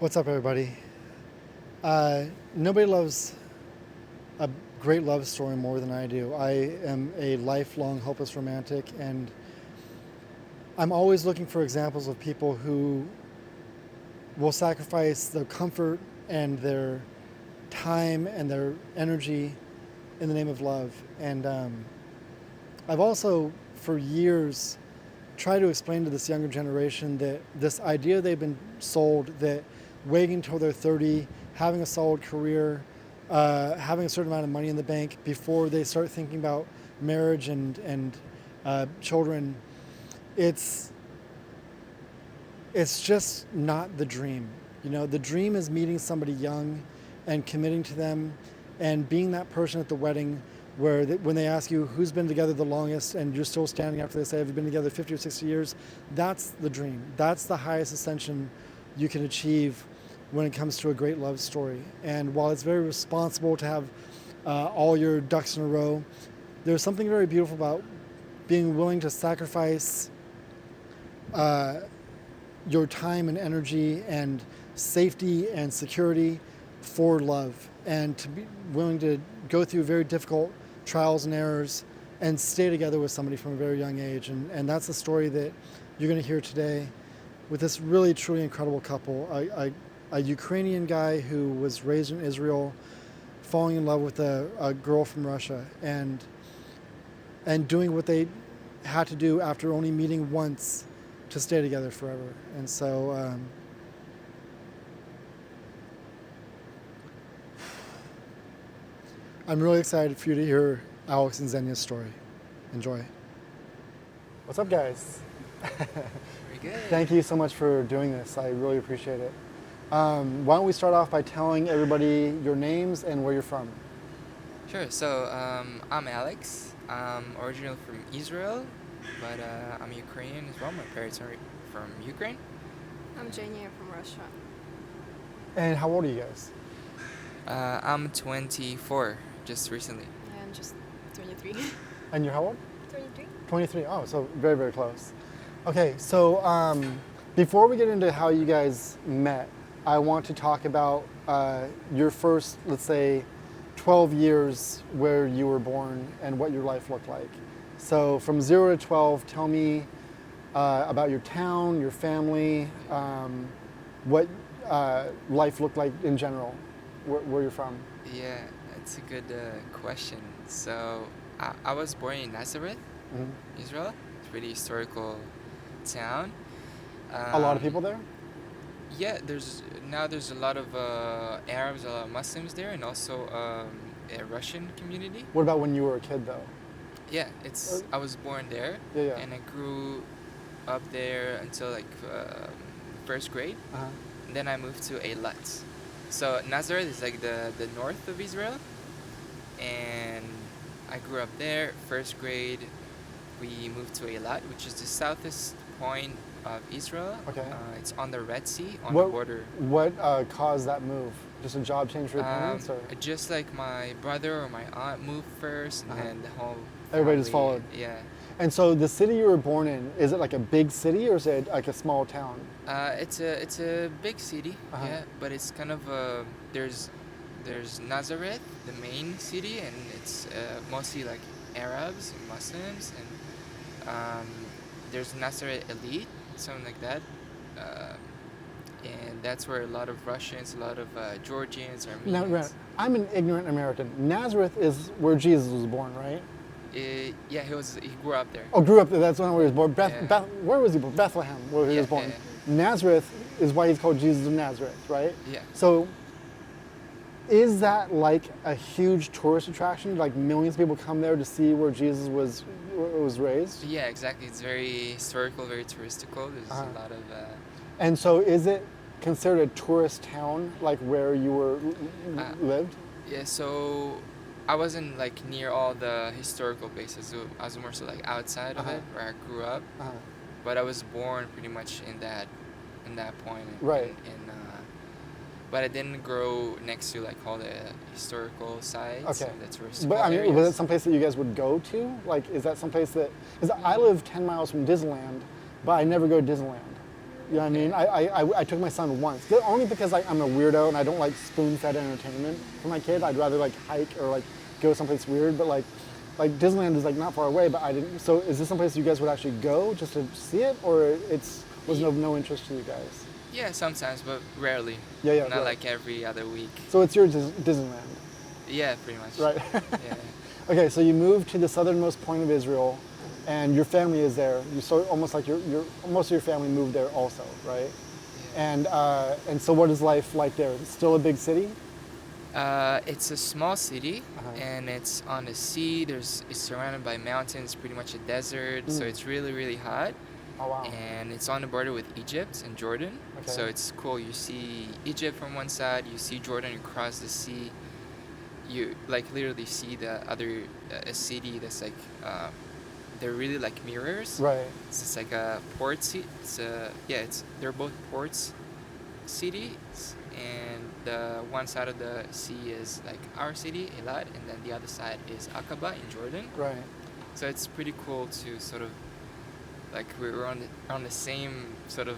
What's up, everybody? Nobody loves a great love story more than I do. I am a lifelong hopeless romantic, and I'm always looking for examples of people who will sacrifice their comfort and their time and their energy in the name of love. And I've also, for years, tried to explain to this younger generation that this idea they've been sold that waiting until they're 30, having a solid career, having a certain amount of money in the bank before they start thinking about marriage and children, it's just not the dream. You know, the dream is meeting somebody young and committing to them and being that person at the wedding where when they ask you who's been together the longest and you're still standing after they say, have you been together 50 or 60 years? That's the dream. That's the highest ascension you can achieve when it comes to a great love story. And while it's very responsible to have all your ducks in a row, there's something very beautiful about being willing to sacrifice your time and energy and safety and security for love, and to be willing to go through very difficult trials and errors and stay together with somebody from a very young age. And that's the story that you're going to hear today with this really, truly incredible couple. A Ukrainian guy who was raised in Israel, falling in love with a girl from Russia, and doing what they had to do after only meeting once to stay together forever. And so I'm really excited for you to hear Alex and Xenia's story. Enjoy. What's up, guys? Very good. Thank you so much for doing this. I really appreciate it. Why don't we start off by telling everybody your names and where you're from? Sure. So I'm Alex. I'm originally from Israel, but I'm Ukrainian as well. My parents are from Ukraine. I'm Jania from Russia. And how old are you guys? I'm 24, just recently. I'm just 23. And you're how old? 23? 23. Oh, so very, very close. Okay, so before we get into how you guys met, I want to talk about your first, let's say, 12 years where you were born and what your life looked like. So from 0 to 12, tell me about your town, your family, what life looked like in general, where you're from. Yeah, that's a good question. So I was born in Nazareth, Israel. It's a pretty historical town. A lot of people there? Yeah, there's a lot of Arabs, a lot of Muslims there, and also a Russian community. What about when you were a kid, though? Yeah, I was born there, Yeah. and I grew up there until like first grade. Uh-huh. And then I moved to Eilat. So Nazareth is like the north of Israel, and I grew up there. First grade, we moved to Eilat, which is the southest point of Israel. Okay. It's on the Red Sea, on the border. What caused that move? Just a job change for your parents, or? Just like my brother or my aunt moved first, and then the whole Everybody just family- followed. Yeah. And so the city you were born in, is it like a big city or is it like a small town? It's a big city, Uh-huh. yeah, but it's kind of there's Nazareth, the main city, and it's mostly like Arabs and Muslims, and there's Nazareth Elite, something like that, and that's where a lot of Russians, a lot of Georgians, Now, Armenians. I'm an ignorant American. Nazareth is where Jesus was born, right? Yeah, he grew up there. Oh, grew up there. That's when where he was born. Yeah. Where was he born? Bethlehem, where he Yeah, was born. yeah, Nazareth is why he's called Jesus of Nazareth, right? Yeah. So, is that like a huge tourist attraction? Like millions of people come there to see where Jesus was raised? Yeah, exactly. It's very historical, very touristical. There's a lot of. And so, is it considered a tourist town, like where you were lived? Yeah, so I wasn't like near all the historical places. So I was more so like outside of it, where I grew up. But I was born pretty much in that point. Right. But I didn't grow next to like all the historical sites. Okay. And the touristical But I mean, areas. was it someplace that you guys would go to? Like, is that someplace that? Because I live 10 miles from Disneyland, but I never go to Disneyland. You know what I mean? I took my son once, only because I'm a weirdo and I don't like spoon-fed entertainment for my kid. I'd rather like hike or like go someplace weird. But like Disneyland is like not far away. But I didn't. So is this someplace you guys would actually go just to see it, or was no interest to you guys? Yeah, sometimes, but rarely. Yeah, Not right. like every other week. So it's your Disneyland, Yeah, pretty much. right? Yeah. Okay, so you moved to the southernmost point of Israel, and your family is there. You so almost like your most of your family moved there also, right? Yeah. And so what is life like there? It's still a big city? It's a small city, Uh-huh. and it's on the sea. It's surrounded by mountains, pretty much a desert. So Mm. it's really, really hot. Oh wow. And it's on the border with Egypt and Jordan. Okay. So it's cool. You see Egypt from one side, you see Jordan across the sea. You like literally see the other a city that's like they're really like mirrors. Right. It's like a port city. They're both ports cities, and the one side of the sea is like our city, Eilat, and then the other side is Aqaba in Jordan. Right. So it's pretty cool to sort of like we're on the same sort of.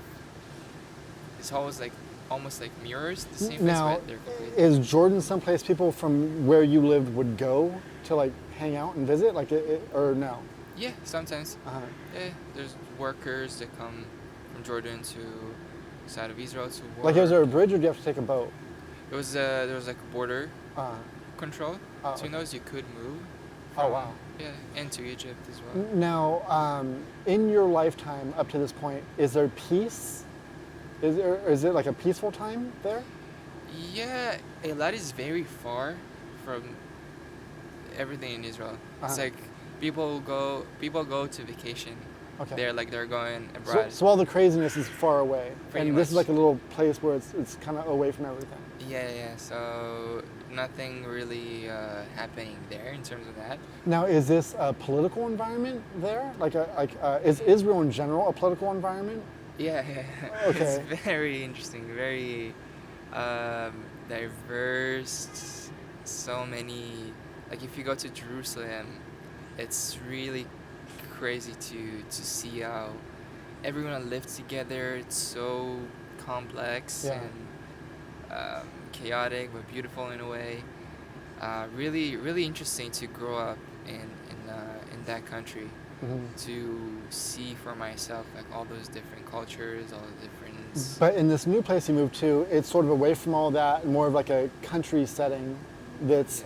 It's almost like mirrors, the same place, Now, but they're completely. is Jordan someplace people from where you lived would go to like hang out and visit, like or no? Yeah, sometimes. Uh-huh. Yeah, there's workers that come from Jordan to side of Israel to work. Like, is there a bridge, or do you have to take a boat? There was like border Uh, control Oh, between okay. those. You could move. Oh, from- wow. Yeah, into Egypt as well. Now, in your lifetime up to this point, is there peace? Is it like a peaceful time there? Yeah, Eilat is very far from everything in Israel. It's Uh-huh. like people go to vacation. Okay. They're going So, abroad. so all the craziness is far away, Pretty and this is much. like a little place where it's kind of away from everything. Yeah. So nothing really happening there in terms of that. Now, is this a political environment there? Is Israel in general a political environment? Yeah. Okay. It's very interesting, very diverse. So many. Like if you go to Jerusalem, it's really crazy to see how everyone lives together. It's so complex Yeah. and chaotic, but beautiful in a way. Really, really interesting to grow up in that country. Mhm. To see for myself like all those different cultures, all the different. But in this new place you moved to, it's sort of away from all that, more of like a country setting that's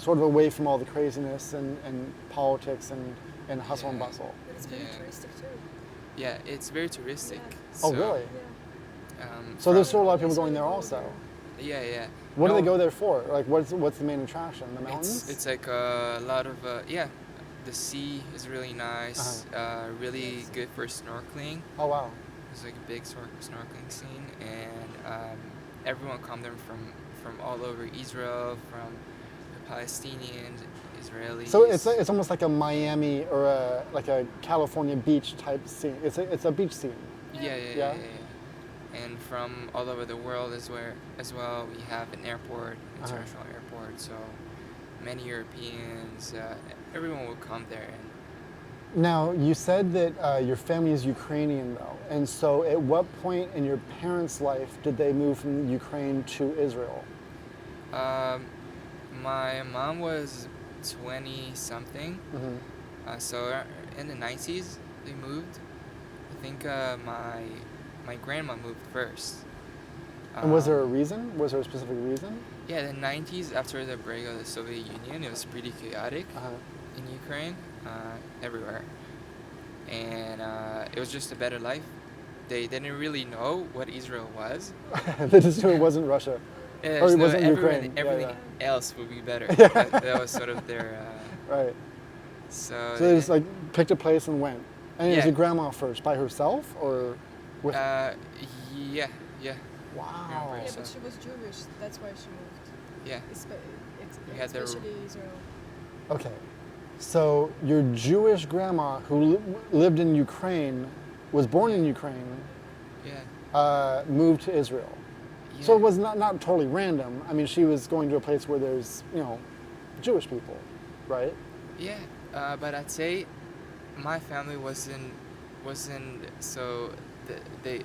sort of away from all the craziness and politics and hustle and Yeah. bustle. But it's very Yeah. touristic too. Yeah, it's very touristic. Yeah. Oh, So, really? Yeah. So there's from- still a lot of people That's going why there they go also. there. Yeah. What do they No, go there for? Like, what's the main attraction? The mountains? It's like a lot of the sea is really nice. Really Yes. good for snorkeling. Oh wow. There's like a big snorkeling scene, and everyone come there from all over Israel, from the Palestinians, Israelis. So it's almost like a Miami or like a California beach type scene. It's a beach scene. Yeah. And from all over the world as well. We have an airport, international airport. So many Europeans, everyone will come there. And Now you said that your family is Ukrainian though, and so at what point in your parents' life did they move from Ukraine to Israel? my mom was 20 something. Mm-hmm. So in the 90s they moved. I think my grandma moved first. And was there a Um, reason? Was there a specific reason? Yeah, the 90s after the break of the Soviet Union, it was pretty chaotic Uh-huh. in Ukraine, everywhere, and it was just a better life. They didn't really know what Israel was. They just knew it wasn't Russia. Yeah, Or it there's no- wasn't Ukraine. Yeah, everything yeah. else would be better. Yeah. That was sort of their. Right. So So they just like picked a place and went. And it was Yeah. your grandma first, by herself, or with? yeah. Wow. Yeah, So- but she was Jewish. That's why she moved. Yeah. We had the- Especially Israel. Okay. So your Jewish grandma, who lived in Ukraine, was born in Ukraine, Yeah. moved to Israel. Yeah. So it was not totally random. I mean, she was going to a place where there's Jewish people, right? Yeah, but I'd say my family wasn't so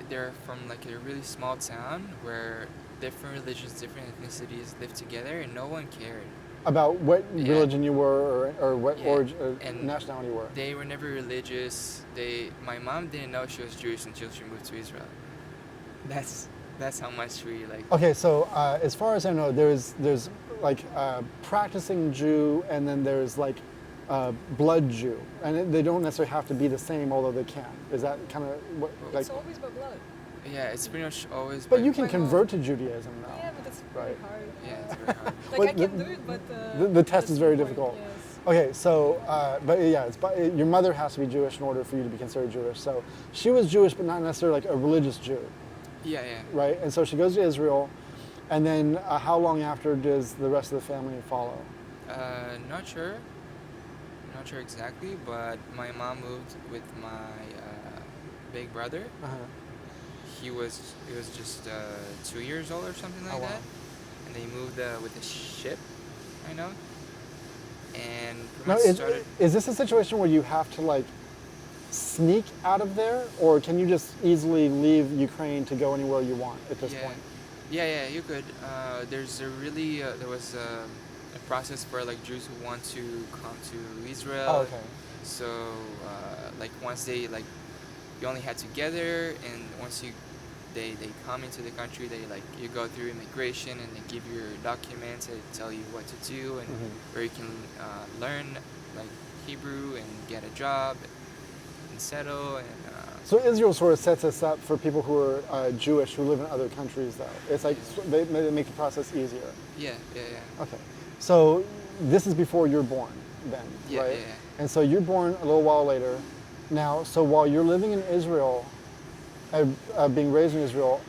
they're from like a really small town where different religions, different ethnicities live together, and no one cared. About what Yeah, religion you were, or what yeah, and nationality you were. they were never religious. My mom didn't know she was Jewish until she moved to Israel. That's that's how much we like. Okay, so as far as I know, there's like practicing Jew, and then there's like blood Jew, and they don't necessarily have to be the same, although they can. Is that kind of what like? It's always by blood. Yeah, it's pretty much always. But by- you can My mom- convert to Judaism now. Yeah, but it's Right. very hard. Yeah, it's very hard. Like Well, I can do it, but the test that's is very the point, difficult. Yes. Okay, so but yeah, your mother has to be Jewish in order for you to be considered Jewish. So she was Jewish, but not necessarily like a religious Jew, Yeah, yeah. right? And so she goes to Israel, and then how long after does the rest of the family follow? Not sure. Not sure exactly, but my mom moved with my big brother. Uh-huh. He was just 2 years old or something like Oh, wow. that, and they moved with a ship, I know, and pretty Now, much started. is this a situation where you have to like sneak out of there, or can you just easily leave Ukraine to go anywhere you want at this Yeah, point? yeah, you could. There's a really there was a process for like Jews who want to come to Israel. Oh, okay. So like once they like, you only had to gather, and once they come into the country, they like you go through immigration, and they give you your documents, they tell you what to do, and Mhm. where you can learn like Hebrew and get a job and settle, and So Israel sort of sets us up for people who are Jewish who live in other countries, though. It's like they make the process easier. yeah. Okay. So this is before you're born, then, Yeah, right? yeah. And so you're born a little while later. Now, so while you're living in Israel, being raised in Israel,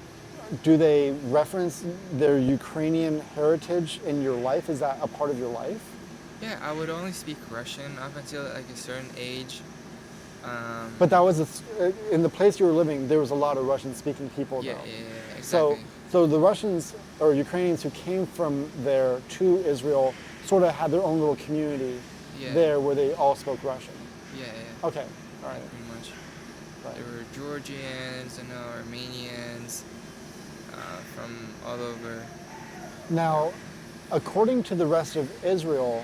do they reference their Ukrainian heritage in your life? Is that a part of your life? Yeah, I would only speak Russian up until like a certain age. But that was in the place you were living. There was a lot of Russian-speaking people, Yeah, though. yeah, exactly. So the Russians or Ukrainians who came from there to Israel sort of had their own little community Yeah. there where they all spoke Russian. Yeah. Okay, all right. Pretty much. Right. There were Georgians, Armenians, from all over. Now, according to the rest of Israel,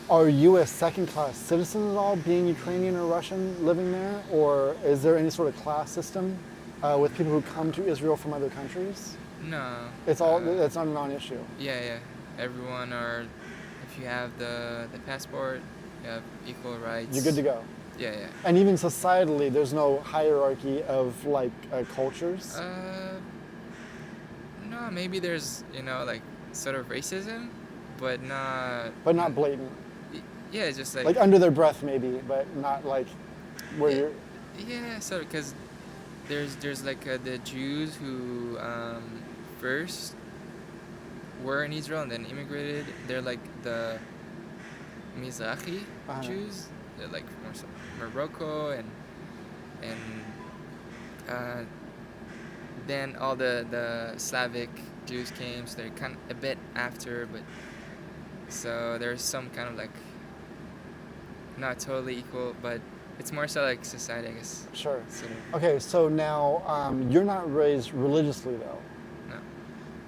are you a second-class citizen at all, being Ukrainian or Russian living there, or is there any sort of class system with people who come to Israel from other countries? No. It's not a non-issue. Yeah. Everyone are. If you have the passport, you have equal rights. You're good to go. Yeah. And even societally, there's no hierarchy of like cultures. No, maybe there's like sort of racism, but not. But not blatant. Yeah, it's just Like under their breath, maybe, but not like where Yeah. you're. Yeah, so because there's like the Jews who first were in Israel and then immigrated. They're like the Mizrahi Uh-huh. Jews. They're like from Morocco and then all the Slavic Jews came. So they're kind of a bit after, but so there's some kind of like not totally equal, but it's more so like society, I guess. Sure. Sort of. Okay, so now you're not raised religiously though. No.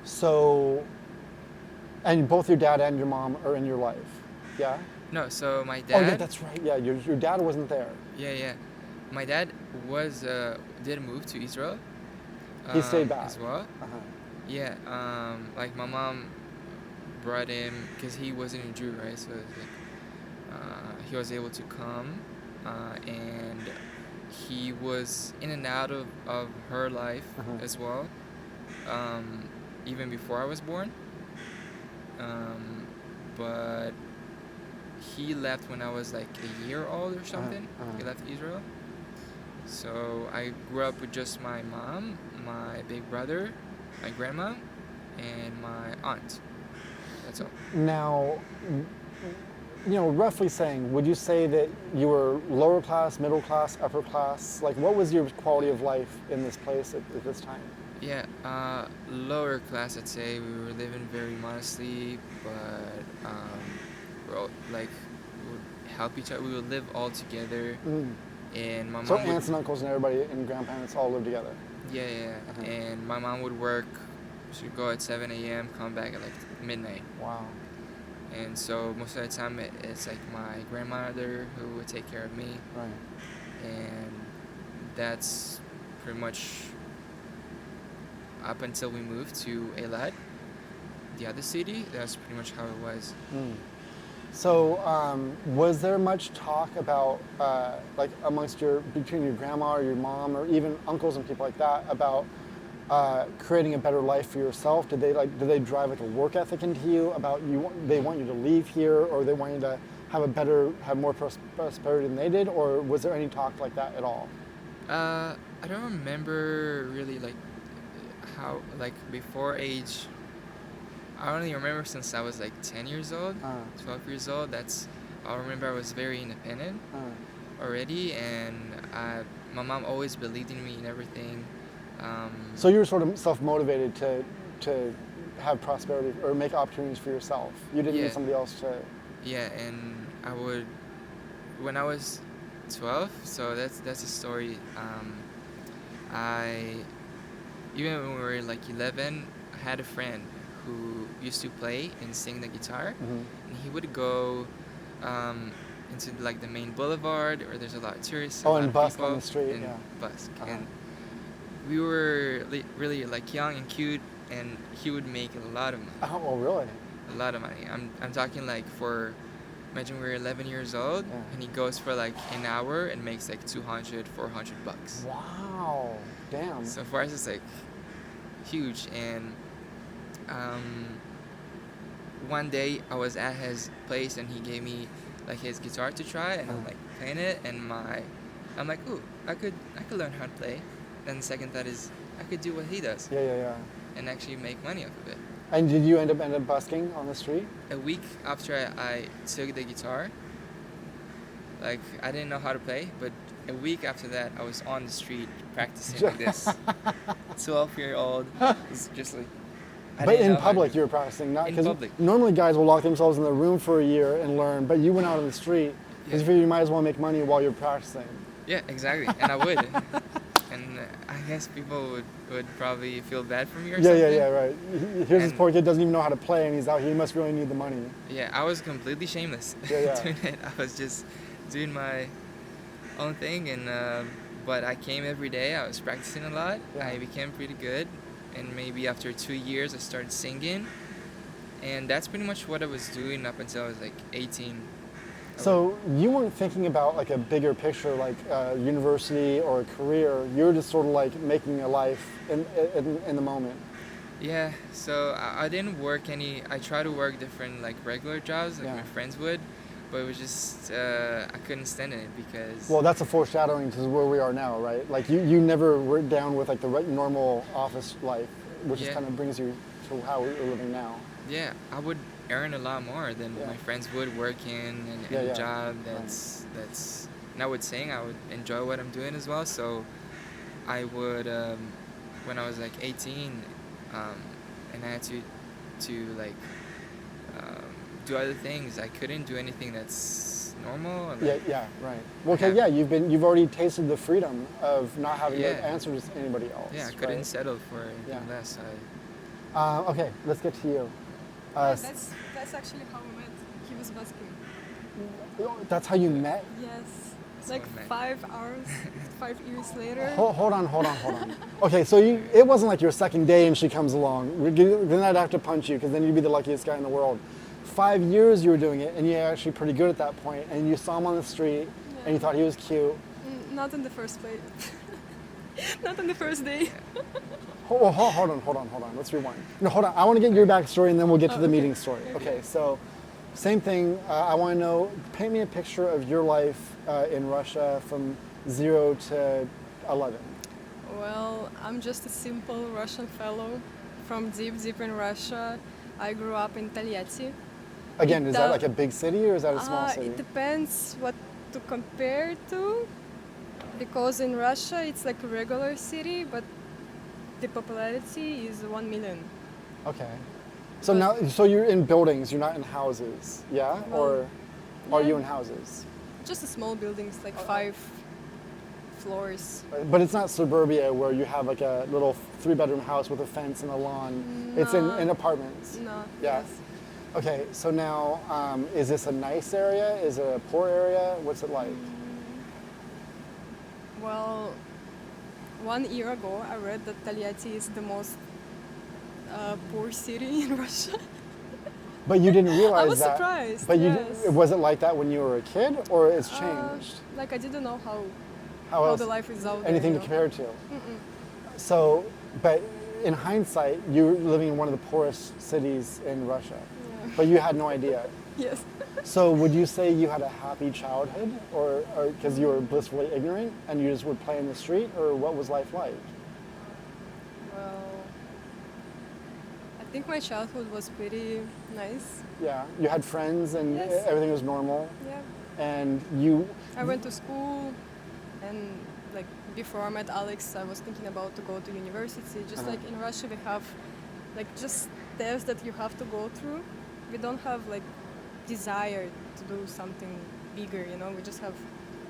So, and both your dad and your mom are in your life, yeah? No, so my Oh yeah, dad. that's right. Yeah, your dad wasn't there. Yeah. My dad was did move to Israel. He stayed back. As well. Uh-huh. Yeah. Like my mom brought him because he wasn't a Jew, right? So it's like, he was able to come, and he was in and out of her life Uh-huh. as well. Even before I was born. But he left when I was like a year old or something. Uh-huh. He left Israel. So I grew up with just my mom, my big brother, my grandma, and my aunt. That's all. Now, roughly saying, would you say that you were lower class, middle class, upper class? Like, what was your quality of life in this place at this time? Yeah, lower class, I'd say. We were living very modestly, but we would help each other. We would live all together, And my So mom would, aunts and uncles and everybody and grandparents all live together. yeah. And my mom would work. She'd go at 7 a.m., come back at like midnight. Wow. And so most of the time it's like my grandmother who would take care of me. Right. And that's pretty much up until we moved to Eilat, the other city. That's pretty much how it was. So, was there much talk about, like, between your grandma or your mom or even uncles and people like that about creating a better life for yourself? Did they drive like a work ethic into you about they want you to leave here, or they want you to have more prosperity than they did, or was there any talk like that at all? I don't remember really like how like before age. I only remember since I was like 10 years old, 12 years old. I remember I was very independent already, and my mom always believed in me and everything. So you were sort of self-motivated to have prosperity or make opportunities for yourself. You didn't need somebody else to. Yeah, and when I was 12, so that's a story. Even when we were like 11, I had a friend who used to play and sing the guitar, and he would go into like the main boulevard, or there's a lot of tourists. Oh, and busk people, on the street, and yeah. busk. And we were really like young and cute, and he would make a lot of money. Oh, really? A lot of money. I'm talking like imagine we're 11 years old, and he goes for like an hour and makes like 200, 400 bucks. Wow, damn. So for us, it's like huge. And one day I was at his place, and he gave me like his guitar to try, and I'm like playing it, and I'm like, ooh, I could learn how to play. Then the second thought is, I could do what he does. Yeah. And actually make money off of it. And did you end up busking on the street? A week after I took the guitar, like I didn't know how to play, but a week after that, I was on the street practicing like this. 12-year-old, it's just like. But in public, you were practicing, not because normally guys will lock themselves in the room for a year and learn, but you went out on the street because you figured you might as well make money while you're practicing. Yeah, exactly, and I would. And I guess people would probably feel bad for me or something. Yeah, right. Here's this poor kid doesn't even know how to play, and he's out here. He must really need the money. Yeah, I was completely shameless doing it. I was just doing my own thing, and but I came every day. I was practicing a lot. Yeah. I became pretty good, and maybe after 2 years, I started singing, and that's pretty much what I was doing up until I was like 18. So you weren't thinking about like a bigger picture, like university or a career. You were just sort of like making a life in the moment. Yeah. So I didn't work any. I tried to work different like regular jobs, like my friends would, but it was just I couldn't stand it because. Well, that's a foreshadowing to where we are now, right? Like you never were down with like the normal office life, which just kind of brings you to how we're living now. Yeah, I would earn a lot more than my friends would working in a job that's and I would sing. I would enjoy what I'm doing as well. So I would when I was like 18 and I had to like do other things. I couldn't do anything that's normal. Like, yeah, right. Well, okay, you've already tasted the freedom of not having to answer to anybody else. Yeah, I couldn't settle for anything less. Okay, let's get to you. That's actually how we met. He was busking. That's how you met? Yes. Like 5 hours, 5 years later. Hold on. Okay, so it wasn't like your second day and she comes along. Then I'd have to punch you because then you'd be the luckiest guy in the world. 5 years you were doing it, and you're actually pretty good at that point, and you saw him on the street, and you thought he was cute. Not in the first place. Not on the first day. Hold on. Let's rewind. No, hold on. I want to get your backstory, and then we'll get to the meeting story. Okay, so same thing. I want to know, paint me a picture of your life in Russia from 0 to 11. Well, I'm just a simple Russian fellow from deep in Russia. I grew up in Taliati. Again, is that like a big city or is that a small city? It depends what to compare to, because in Russia it's like a regular city, but the popularity is 1 million. Okay. So you're in buildings, you're not in houses, yeah? Well, or are you in houses? Just a small buildings, like 5 floors. But it's not suburbia where you have like a little 3-bedroom house with a fence and a lawn. It's in apartments. No. Yeah. Yes. Okay, so now, is this a nice area? Is it a poor area? What's it like? Well, 1 year ago, I read that Taliati is the most poor city in Russia. But you didn't realize I was that. surprised. But yes. was it like that when you were a kid, or it's changed? Like I didn't know How how else? the life is out there. Anything you to know. compare to? So, but in hindsight, you were living in one of the poorest cities in Russia, Yeah. but you had no idea. Yes. So would you say you had a happy childhood, or because you were blissfully ignorant and you just would play in the street, or what was life like? Well, I think my childhood was pretty nice. Yeah, you had friends and Yes. everything was normal, Yeah. and you. I went to school, and like before I met Alex, I was thinking about to go to university. Just like in Russia, we have like just steps that you have to go through. We don't have like desire to do something bigger. You know, we just have.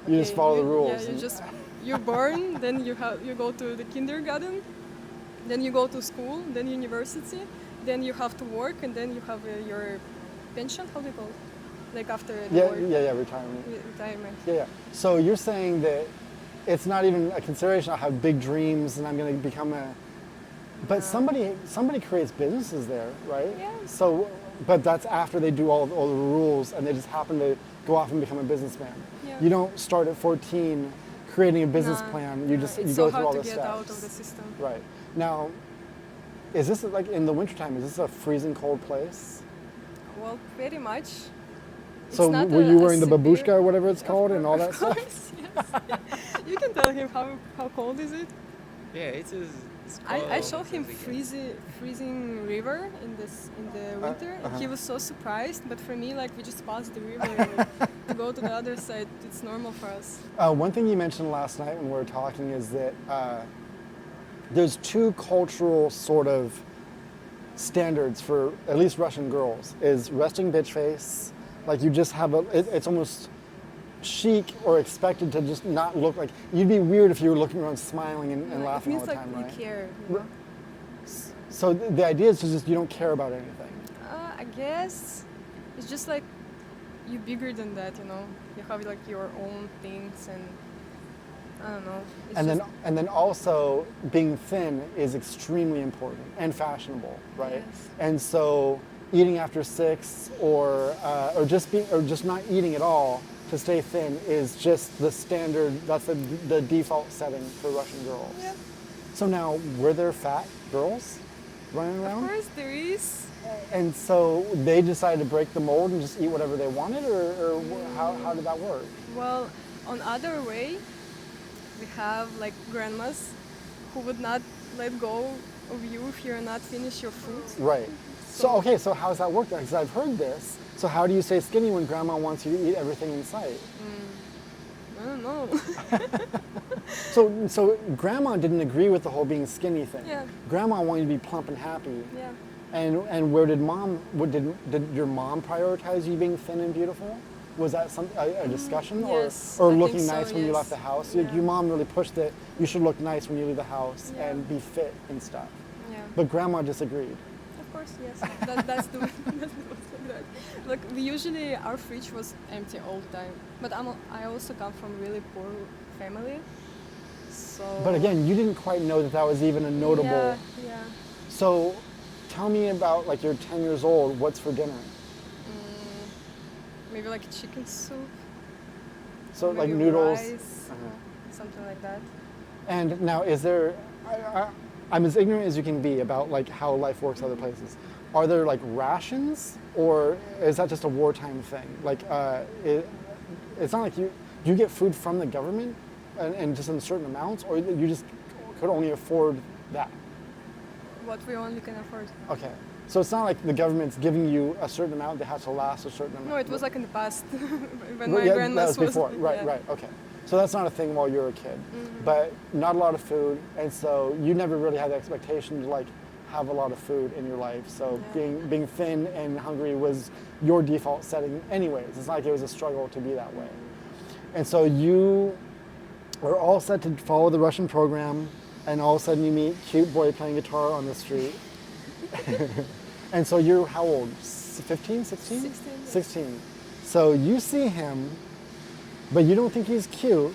You just follow the rules Yeah, and- you're born, then you go to the kindergarten, then you go to school, then university, then you have to work, and then you have your pension. How do you call it? Like after the Yeah, work, retirement. retirement. Yeah. So you're saying that it's not even a consideration. I have big dreams and I'm going to become a. But somebody creates businesses there, right? Yeah. So, but that's after they do all the rules and they just happen to go off and become a businessman. Yeah. You don't start at 14 creating a business Nah, plan. You no, just it's you so go through hard all to the get steps. out of the system. Right. Now, is this like in the wintertime? Is this a freezing cold place? Well, pretty much. So It's not were you wearing the severe- babushka or whatever it's called and all that Of stuff? course, yes. You can tell him how cold is it. Yeah, it's I cold, showed him it's like freezing river in the winter, and he was so surprised. But for me, like we just passed the river to go to the other side. It's normal for us. One thing you mentioned last night when we were talking is that there's two cultural sort of standards for at least Russian girls: is resting bitch face, like you just have it's almost chic or expected to just not look like you'd be weird if you were looking around smiling and It laughing all means the like time, we right? care. You know? So the idea is to just you don't care about anything. I guess it's just like you're bigger than that. You know, you have like your own things, and I don't know. It's And just, then also being thin is extremely important and fashionable, right? Yes. And so eating after 6 or just not eating at all to stay thin is just the standard. That's the default setting for Russian girls. Yeah. So now, were there fat girls running Of around? course, there is. And so they decided to break the mold and just eat whatever they wanted, or how did that work? Well, on other way, we have like grandmas who would not let go of you if you're not finished your food. Right. So okay, so how's that work? Because I've heard this. So how do you stay skinny when grandma wants you to eat everything in sight? I don't know. So grandma didn't agree with the whole being skinny thing. Yeah. Grandma wanted you to be plump and happy. Yeah. And where did did your mom prioritize you being thin and beautiful? Was that a discussion, yes, or I looking think so, nice when you yes. left the house? Yeah. Your mom really pushed that you should look nice when you leave the house Yeah. and be fit and stuff. Yeah. But grandma disagreed. Of course, yes. That's the that's like that. Like we usually our fridge was empty all the time. But I also come from really poor family, so. But again, you didn't quite know that was even a notable. Yeah. Yeah. So, tell me about like you're 10 years old. What's for dinner? Maybe like chicken soup. So like maybe noodles. rice, something like that. And now, is there? I'm as ignorant as you can be about like how life works other places. Are there like rations, or is that just a wartime thing? Like, it's not like you get food from the government, and just in certain amounts, or you just could only afford that. What we only can afford. Okay. So it's not like the government's giving you a certain amount that has to last a certain amount. No, it was like in the past when Well, my yeah, grandma that was before. Right, yeah. right, okay. So that's not a thing while you're a kid, but not a lot of food, and so you never really had the expectation to like have a lot of food in your life. So Yeah. being thin and hungry was your default setting, anyways. It's not like it was a struggle to be that way. And so you we're all set to follow the Russian program, and all of a sudden you meet cute boy playing guitar on the street. And so you're how old? 15, 16? 16, yes. 16. So you see him, but you don't think he's cute.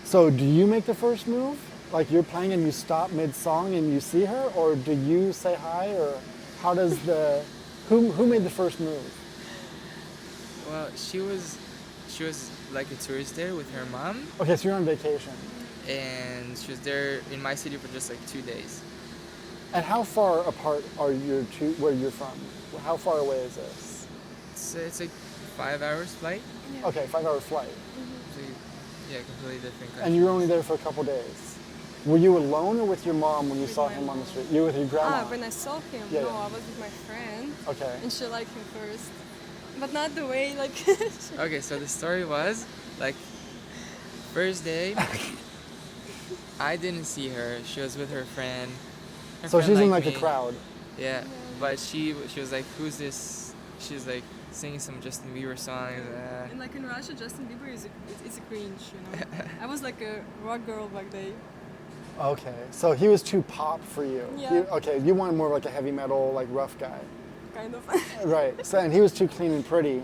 So do you make the first move? Like you're playing and you stop mid-song and you see her? Or do you say hi? Or how does who made the first move? Well, she was like a tourist there with her mom, Okay, so you're on vacation. and she was there in my city for just like 2 days. And how far apart are your two, where you're from? How far away is this? It's like 5 hours flight. Yeah. Okay, 5-hour flight. So yeah, completely different country. And you were only there for a couple days. Were you alone or with your mom when you With saw my him on the mom. street? You were with your grandma? When I saw him, Yeah, no, yeah. I was with my friend, Okay. and she liked him first, but not the way like. Okay, so the story was like first day, I didn't see her. She was with her friend. Her So friend she's in liked like me. a crowd. Yeah, but she was like, "Who's this?" She's like singing some Justin Bieber songs. And like in Russia, Justin Bieber it's a cringe, you know. I was like a rock girl back then. Okay, so he was too pop for you. Yeah. Okay, you wanted more like a heavy metal, like rough guy. Kind of. Right, so, and he was too clean and pretty.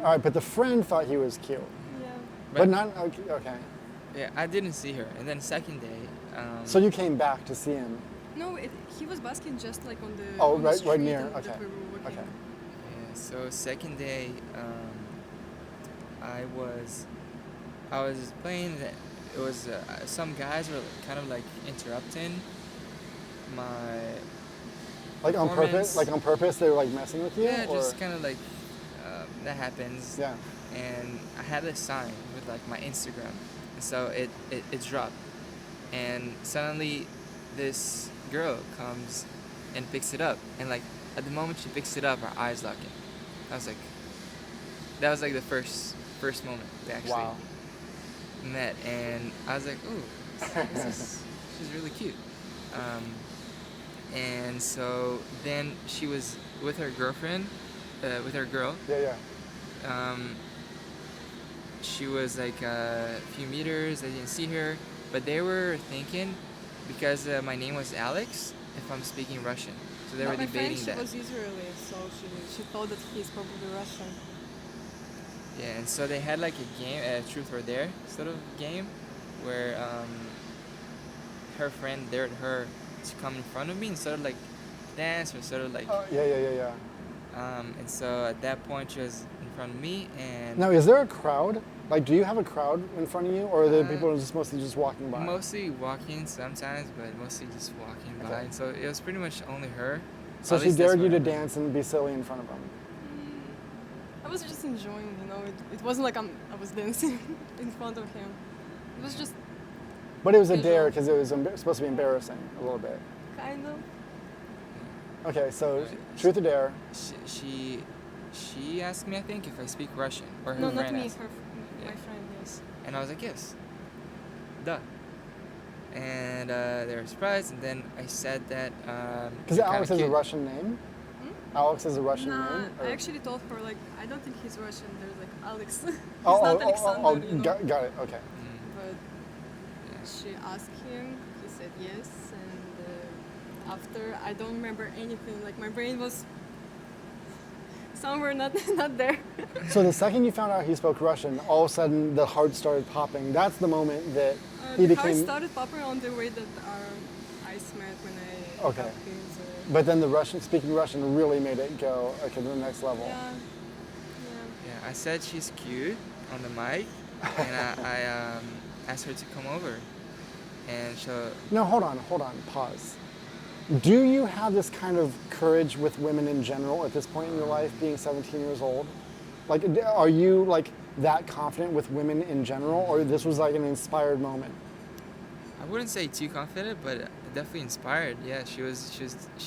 All right, but the friend thought he was cute. Yeah. But not, okay. Yeah, I didn't see her. And then second day, So you came back to see him. No, he was basking just like on the. Oh, on the right street near, and okay, that we were walking. okay. yeah, so second day, I was playing. It was some guys were kind of like interrupting my Like on purpose? performance. Like on purpose, they were like messing with you? Yeah, or? just kind of like that happens. Yeah. And I had a sign with like my Instagram, and so it dropped, and suddenly this girl comes and picks it up, and like at the moment she picks it up, our eyes lock in. That was like the first moment we actually Wow. met, and I was like, ooh, she's really cute. And so then she was with her girlfriend, with her girl. Yeah, yeah. She was like a few meters. I didn't see her, but they were thinking because my name was Alex if I'm speaking Russian, so they were My friend, debating she that. was Israeli, so she thought that he's probably Russian. Yeah, and so they had like a game, a truth or dare sort of game, where her friend dared her to come in front of me and sort of like dance or sort of like. Yeah. And so at that point she was in front of me, and Now, is there a crowd? Like, do you have a crowd in front of you, or are the Uh, people just mostly just walking by? mostly walking sometimes, but mostly just walking by. Okay. And so it was pretty much only her. So At she least that's dared you what I to remember. dance and be silly in front of them. I was just enjoying, you know. It wasn't like I was dancing in front of him. It was just But it was a Casual. dare because it was supposed to be embarrassing a little bit. kind of. Okay, so truth or dare? She asked me, I think, if I speak Russian, or her No, not friend me. asked. My friend, yes. And I was like, yes. Duh. And they were surprised, and then I said that. Because you're Alex kinda is a cute. Russian name. Alex is a Russian Nah, name. I actually told her like I don't think he's Russian. There's like Alex. He's Oh, not Alexander, you know. got it. Okay. Mm, But yeah. she asked him. He said yes, and after I don't remember anything. Like my brain was somewhere not not there. So the second you found out he spoke Russian, all of a sudden the heart started popping. That's the moment that he The heart became. started popping on the way that our eyes met when I Okay. got his. But then the Russian, speaking Russian, really made it go okay to the next level. Yeah. Yeah, I said she's cute on the mic, and I asked her to come over, and so No, hold on, pause. Do you have this kind of courage with women in general at this point in your life, being 17 years old? Like, are you like that confident with women in general, or this was like an inspired moment? I wouldn't say too confident, but definitely inspired. Yeah, she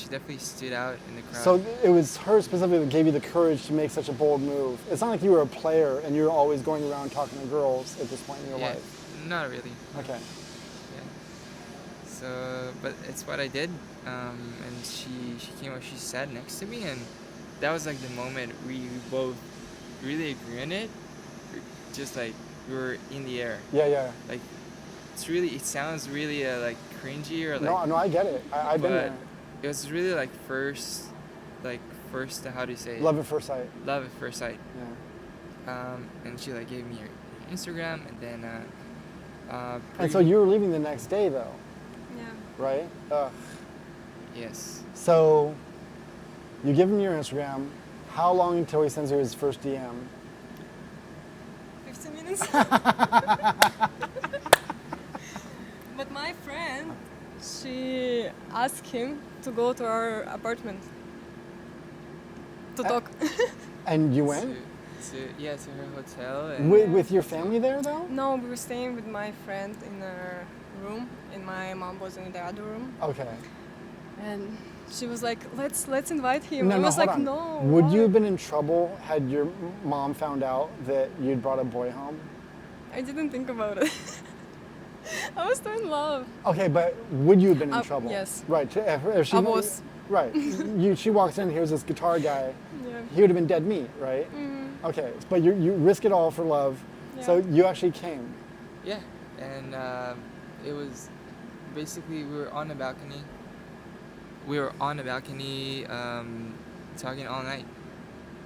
definitely stood out in the crowd. So it was her specifically that gave you the courage to make such a bold move. It's not like you were a player and you're always going around talking to girls at this point in your yeah, life. not really. Okay. Yeah. So, but it's what I did, and she came up, she sat next to me, and that was like the moment we both really agreed on it. Just like we were in the air, Yeah. like it sounds really like cringy or No, like, no, I get it. I've been but there. it was really like first, how do you say it? Love at first sight. Love at first sight. Yeah. And she like gave me her Instagram, and then And so you were leaving the next day, though, Yeah. right? Ugh. yes. So you give him your Instagram. How long until he sends you his first DM? 15 minutes. But my friend, she asked him to go to our apartment to talk. And you went? To her hotel. And With your family there, though? No, we were staying with my friend in her room, and my mom was in the other room. Okay. And she was like, let's invite him. No, I no, was hold like, on. no. Would why?" you have been in trouble had your mom found out that you'd brought a boy home? I didn't think about it. I was still in love. Okay, but would you have been in trouble? Yes. Right. If she, I was. Right. She walks in, here's this guitar guy. Yeah. He would have been dead meat, right? Okay, but you risk it all for love. So Yeah. you actually came. yeah, and it was basically we were on the balcony. Talking all night.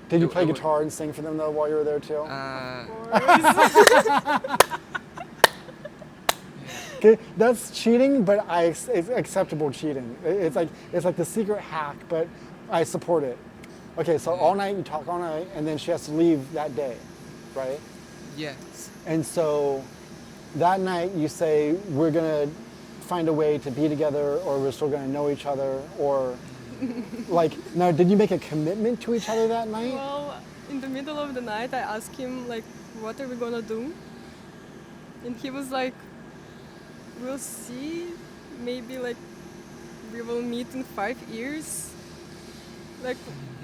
Did you It- play it wa- guitar and sing for them though while you were there too? Uh, Okay, that's cheating, but it's acceptable cheating. It's like the secret hack, but I support it. Okay, so all night you talk all night, and then she has to leave that day, right? yeah. And so that night you say we're gonna find a way to be together, or we're still gonna know each other, or like now did you make a commitment to each other that night? Well, in the middle of the night, I asked him, like, what are we gonna do? And he was like, we'll see. Maybe, like, we will meet in 5 years. Like,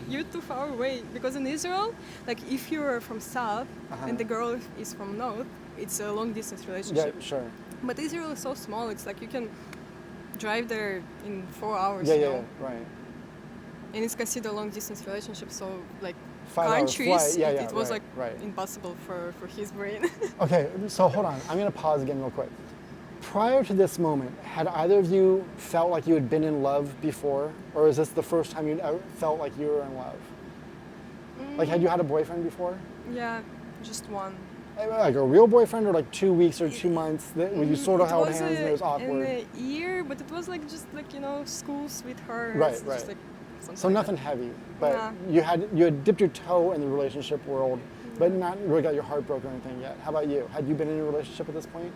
you're too far away. Because in Israel, like, if you're from south and the girl is from north, it's a long distance Yeah, relationship. sure. But Israel is so small, it's like you can drive there in 4 hours, Yeah, you yeah, know? right. And it's considered a long distance relationship, so like 5 hour countries, flight. Yeah, yeah, it was right, like right. impossible for his brain. Okay, so hold on. I'm going to pause again real quick. Prior to this moment, had either of you felt like you had been in love before? Or is this the first time you ever felt like you were in love? Like, had you had a boyfriend before? Yeah, just one. Like a real boyfriend, or like 2 weeks or 2 months that when you sort of It held was hands and it was awkward? in a year, but it was like just like, you know, school sweethearts. Right, just right. like something So like nothing that. heavy, but Nah. you had dipped your toe in the relationship world, but not really got your heart broken or anything yet. How about you? Had you been in a relationship at this point?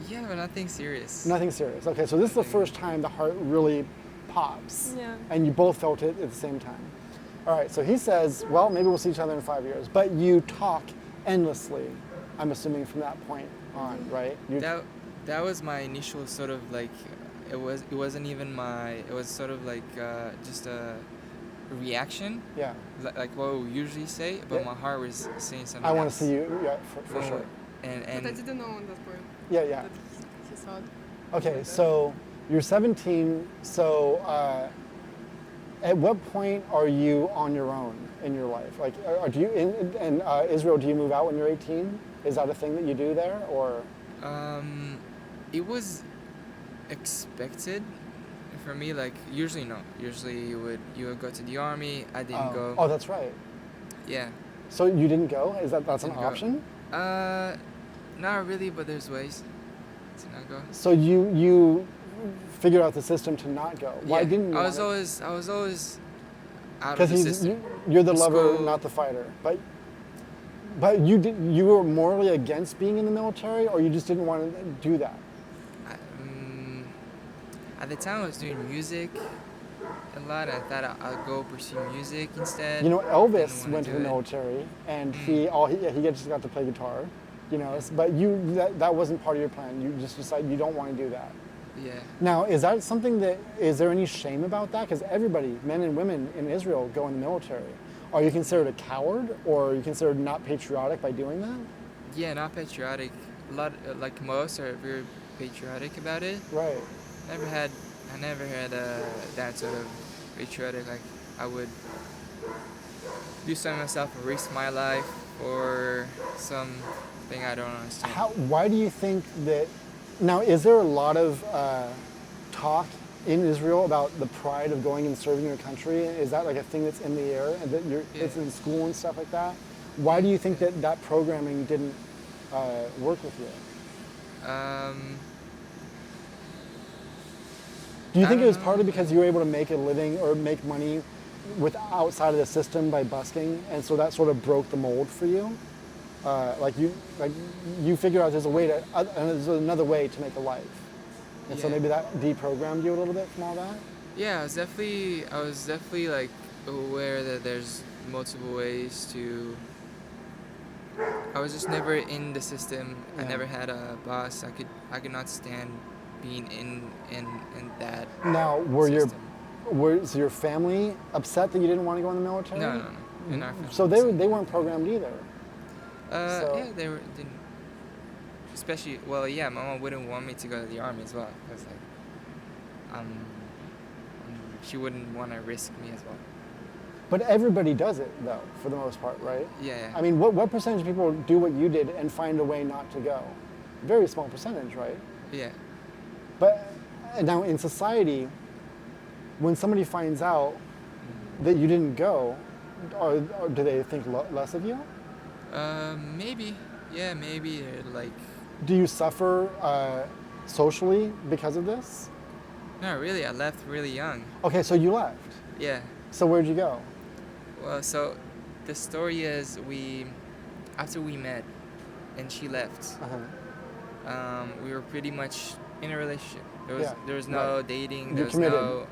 Yeah, but nothing serious. Nothing serious. Okay, so this is the first time the heart really pops. Yeah. And you both felt it at the same time. All right, so he says, well, maybe we'll see each other in 5 years. But you talk endlessly, I'm assuming, from that point on, right? That was my initial sort of like, it wasn't even it was sort of like just a reaction, Yeah. like what we usually say, but Yeah. my heart was saying something I want to else. see you, yeah, for Oh, sure. But I And didn't know on that point Yeah, yeah. that he thought. Okay, like that. so you're 17, so at what point are you on your own in your life? Like, do you, in Israel, do you move out when you're 18? Is that a thing that you do there, or? it was expected for me. Like usually no. Usually you would go to the army. I didn't go. Oh, that's right. Yeah. So you didn't go? That's an Didn't go. option? Not really, but there's ways to not go. So you figured out the system to not go. Why Yeah, didn't you? I was always out of Because the system. you're the lover, School. not the fighter. But you were morally against being in the military, or you just didn't want to do that? At the time, I was doing music a lot. I thought I'd go pursue music instead. You know, Elvis Didn't wanna went to do the it. military, and he just got to play guitar. You know, but that wasn't part of your plan. You just decided you don't want to do that. Yeah. Now, is that something is there any shame about that? Because everybody, men and women in Israel, go in the military. Are you considered a coward, or are you considered not patriotic by doing that? Yeah, not patriotic. A lot, like most, are very patriotic about it. Right. I never had that sort of patriotic. Like I would do something myself, risk my life for some thing I don't understand. Why do you think that? Now, is there a lot of talk in Israel about the pride of going and serving your country? Is that like a thing that's in the air and that it's in school and stuff like that? Why do you think that programming didn't work with you? Do you think it was partly because you were able to make a living or make money with outside of the system by busking, and so that sort of broke the mold for you? Like you figured out there's another way to make a life, and so Yeah. maybe that deprogrammed you a little bit from all that. Yeah, I was definitely like aware that there's multiple ways to. I was just never in the system. I Yeah. never had a boss. I could not stand being in that Now, system. was your family upset that you didn't want to go in the military? No. In our family. So they weren't programmed either. Yeah, they didn't. Especially, well, yeah, my mom wouldn't want me to go to the army as well, because like, she wouldn't want to risk me as well. But everybody does it though, for the most part, right? Yeah. I mean, what percentage of people do what you did and find a way not to go? Very small percentage, right? Yeah. But now in society, when somebody finds out that you didn't go, or do they think less of you? Maybe. Yeah, maybe. Like, Do you suffer socially because of this? no, really, I left really young. Okay, so you left. Yeah. So where'd you go? Well, so the story is after we met and she left, we were pretty much in a relationship. There was no dating. There You're was committed. no,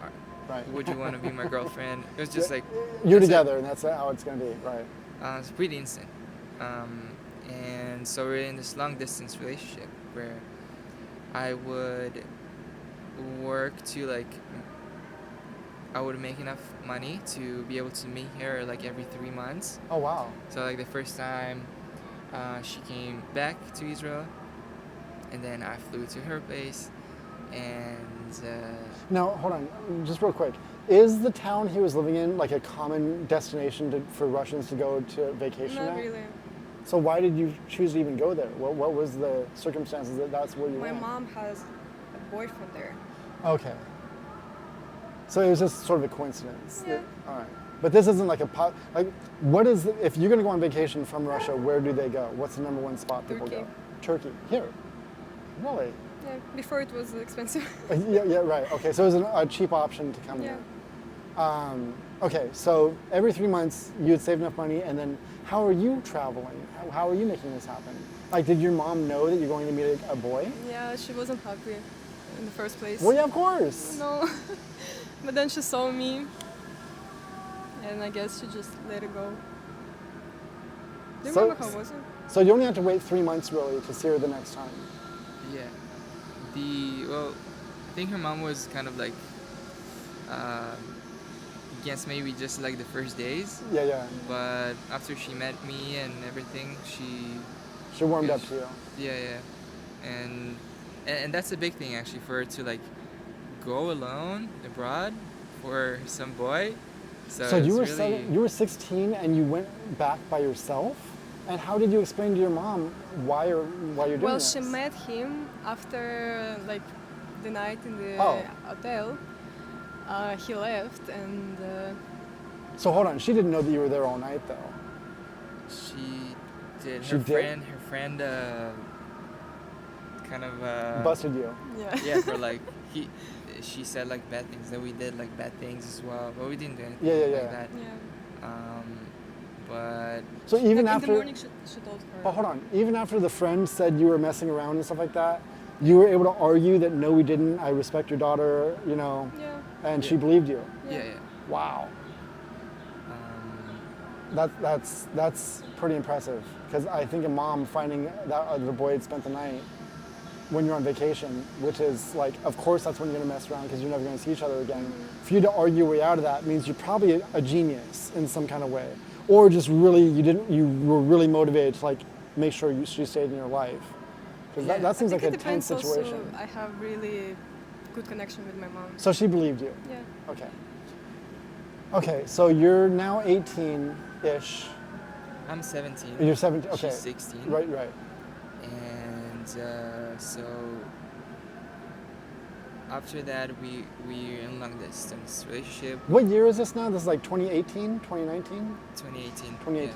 Right. would you want to be my girlfriend? It was just like, You're that's it. together, and that's how it's gonna be, right? It's pretty instant. And so we're in this long distance relationship where I would work to like, I would make enough money to be able to meet her like every 3 months. Oh wow. So like the first time she came back to Israel, and then I flew to her place, and Now hold on, just real quick. Is the town he was living in like a common destination for Russians to go to vacation Not at? really. So why did you choose to even go there? What was the circumstances that that's where you My went? mom has a boyfriend there. Okay. So it was just sort of a coincidence. Yeah. All right. But this isn't like what is if you're going to go on vacation from Russia, where do they go? What's the number one spot people Turkey. go? Turkey. Here. Really? Yeah, before it was expensive. Yeah, right. Okay, so it was a cheap option to come Yeah. here. Okay, so every 3 months you'd save enough money, and then how are you traveling? How are you making this happen? Like, did your mom know that you're going to meet a boy? Yeah, she wasn't happy in the first place. Well, yeah, of course. No. But then she saw me, and I guess she just let it go. Do you So- remember how was it? So you only have to wait 3 months really to see her the next time. yeah, I think her mom was kind of like against maybe just like the first days, Yeah, yeah. but after she met me and everything, She warmed Yeah, up to you. yeah, and that's a big thing actually for her to like go alone abroad for some boy. So it's you were really, you were 16 and you went back by yourself? And how did you explain to your mom why you're doing Well, this? she met him after like the night in the Oh. hotel. He left, and So hold on, she didn't know that you were there all night though. she did. She Her did? friend kind of Busted you. yeah. yeah, for like she said like bad things that we did like bad things as well, but we didn't do anything Yeah, yeah, like yeah. that. Yeah. But So even Like, after in the morning, she told her. But hold on, even after the friend said you were messing around and stuff like that, you were able to argue that no, we didn't. I respect your daughter, you know, Yeah. and she believed you. yeah. Wow, Um, that's pretty impressive. Because I think a mom finding that the boy had spent the night when you're on vacation, which is like, of course, that's when you're gonna mess around because you're never gonna see each other again. For you to argue your way out of that means you're probably a genius in some kind of way, or just really you were really motivated to like make sure she stayed in your life. Because Yeah. that seems I like a think it tense depends situation. also. I have really good connection with my mom. So she believed you. Yeah. Okay. Okay, so you're now 18-ish. I'm 17. You're 17. Okay. She's 16. Right, right. And so after that, we in long distance relationship. What year is this now? This is like 2018, 2019? 2018. 2018.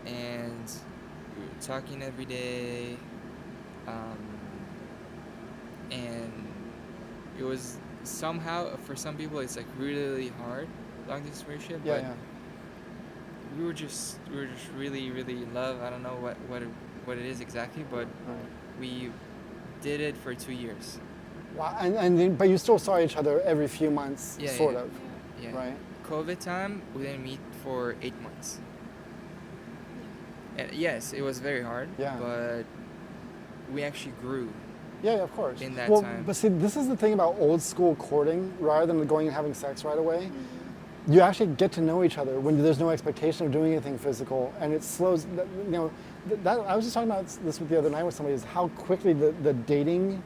And we were talking every day. Um, and it was somehow, for some people, it's like really hard long distance relationship. Yeah, But yeah. we were just really in love. I don't know what it is exactly, but Right. we did it for 2 years. Wow. But you still saw each other every few months, Yeah, sort yeah. of, Yeah. right? COVID time, we didn't meet for 8 months. And yes, it was very hard. Yeah. But we actually grew. Yeah, of course. In that well, time. But see, this is the thing about old school courting, rather than going and having sex right away. You actually get to know each other when there's no expectation of doing anything physical, and it slows. That I was just talking about this the other night with somebody. Is how quickly the dating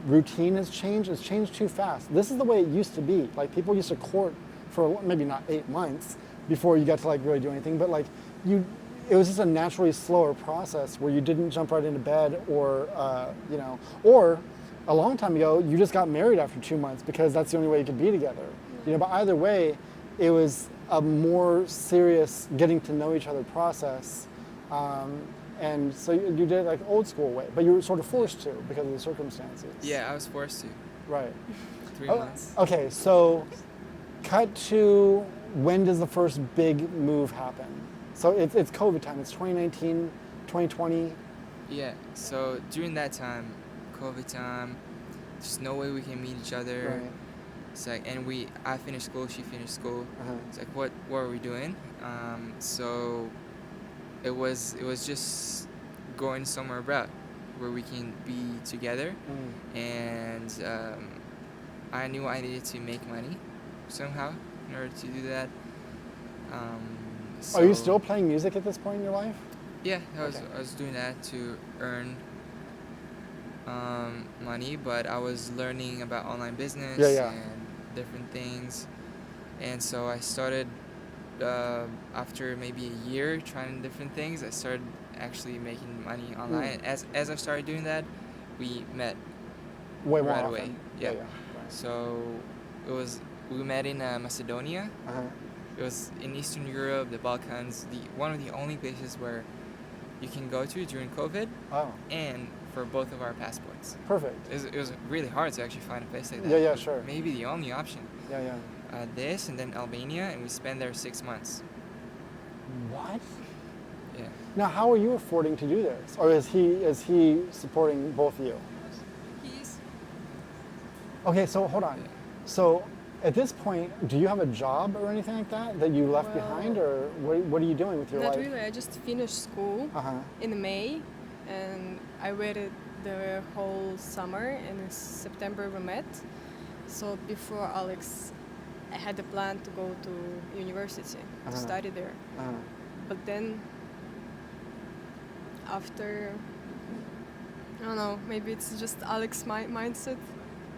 routine has changed. It's changed too fast. This is the way it used to be. Like people used to court for maybe not 8 months before you got to like really do anything, but like you. It was just a naturally slower process where you didn't jump right into bed, or or a long time ago you just got married after 2 months because that's the only way you could be together. But either way, it was a more serious getting to know each other process, and so you did it like old school way, but you were sort of forced to because of the circumstances. Yeah, I was forced to. Right. 3 months. Okay, so cut to when does the first big move happen? So it's COVID time. It's 2019, 2020. Yeah, so during that time, COVID time, there's no way we can meet each other. Right. It's like, and I finished school, she finished school. Uh-huh. It's like, what are we doing? So it was just going somewhere abroad where we can be together. And I knew I needed to make money somehow in order to do that. Are you still playing music at this point in your life? Yeah, I Okay. was doing that to earn money, but I was learning about online business Yeah. and different things. And so I started, after maybe a year trying different things, I started actually making money online. As I started doing that, we met Way more right often. away. Yeah. Right. So we met in Macedonia. Uh-huh. It was in Eastern Europe, the Balkans, one of the only places where you can go to during COVID, Oh, and for both of our passports. perfect. It was really hard to actually find a place like that. Yeah, but sure. Maybe the only option. Yeah. This and then Albania, and we spent there 6 months. What? Yeah. Now, how are you affording to do this? Or is he supporting both of you? He's Okay, so hold on. Yeah. So at this point, do you have a job or anything like that you left Well, behind, or what are you doing with your not life? really. I just finished school Uh-huh. in May, and I waited the whole summer, and in September we met. So before Alex, I had a plan to go to university to Uh-huh. study there. Uh-huh. But then after, I don't know, maybe it's just Alex's mindset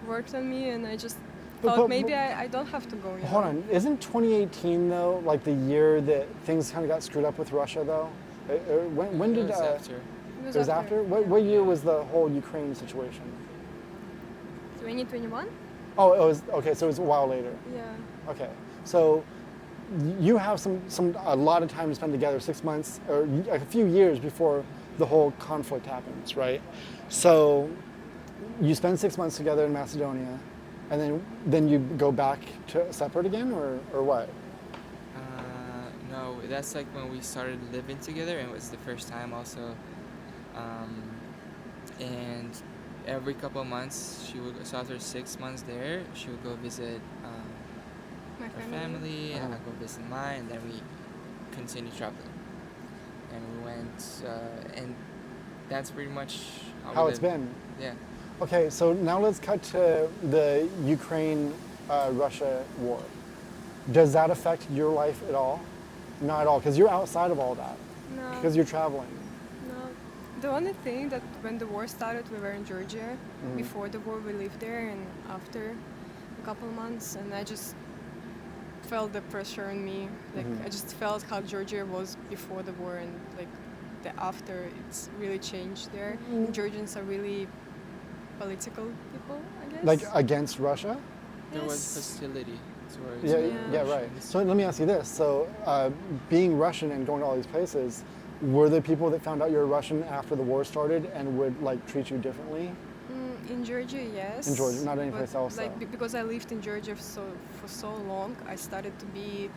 worked on me, and I just thought but- maybe I don't have to go. Hold on, isn't 2018 though like the year that things kind of got screwed up with Russia though? When did It was after. It it was after? What year was the whole Ukraine situation? 2021? Oh, it was okay. So it was a while later. Yeah. Okay, so you have a lot of time to spend together, 6 months or a few years before the whole conflict happens, right? So you spend 6 months together in Macedonia, and then you go back to separate again, or what? No, that's like when we started living together, and it was the first time also. And every couple of months, so after 6 months there, she would go visit My her family, and Uh-huh. I go visit mine, and then we continue traveling. And we went, and that's pretty much How we it's lived. been? Yeah. Okay, so now let's cut to the Ukraine-Russia war. Does that affect your life at all? Not at all, because you're outside of all that, No. because you're traveling. No. The only thing that when the war started, we were in Georgia. Before the war, we lived there, and after a couple months, and I just felt the pressure on me. Like I just felt how Georgia was before the war, and like the after, it's really changed there. Georgians are really political people, I guess. Like against Russia? There was Yes. hostility towards Yeah, Yeah. yeah, right. So let me ask you this. So being Russian and going to all these places, were there people that found out you were Russian after the war started and would like treat you differently? In Georgia, yes. In Georgia, not any But, place else, Like though. because I lived in Georgia for so long, I started to be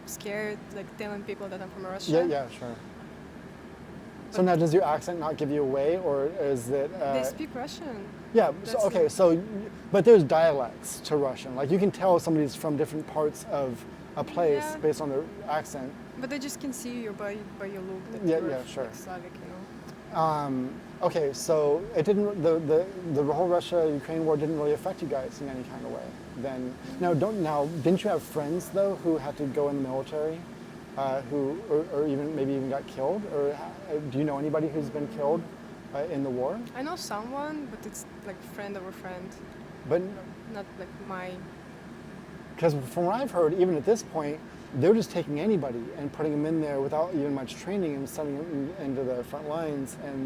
scared, like telling people that I'm from Russia. Yeah, yeah, sure. So now, does your accent not give you away, or is it? They speak Russian. Yeah. So, That's okay. the- So, but there's dialects to Russian. Like you can tell if somebody's from different parts of a place Yeah. based on their accent. But they just can see you by your look that Yeah, you're yeah, sure. like Slavic, you know. Okay. So it didn't. The whole Russia-Ukraine war didn't really affect you guys in any kind of way. Then didn't you have friends though who had to go in the military, who or even maybe even got killed, or do you know anybody who's been killed in the war? I know someone, but it's like friend of a friend, But not like my. because from what I've heard, even at this point, they're just taking anybody and putting them in there without even much training and sending them into the front lines, and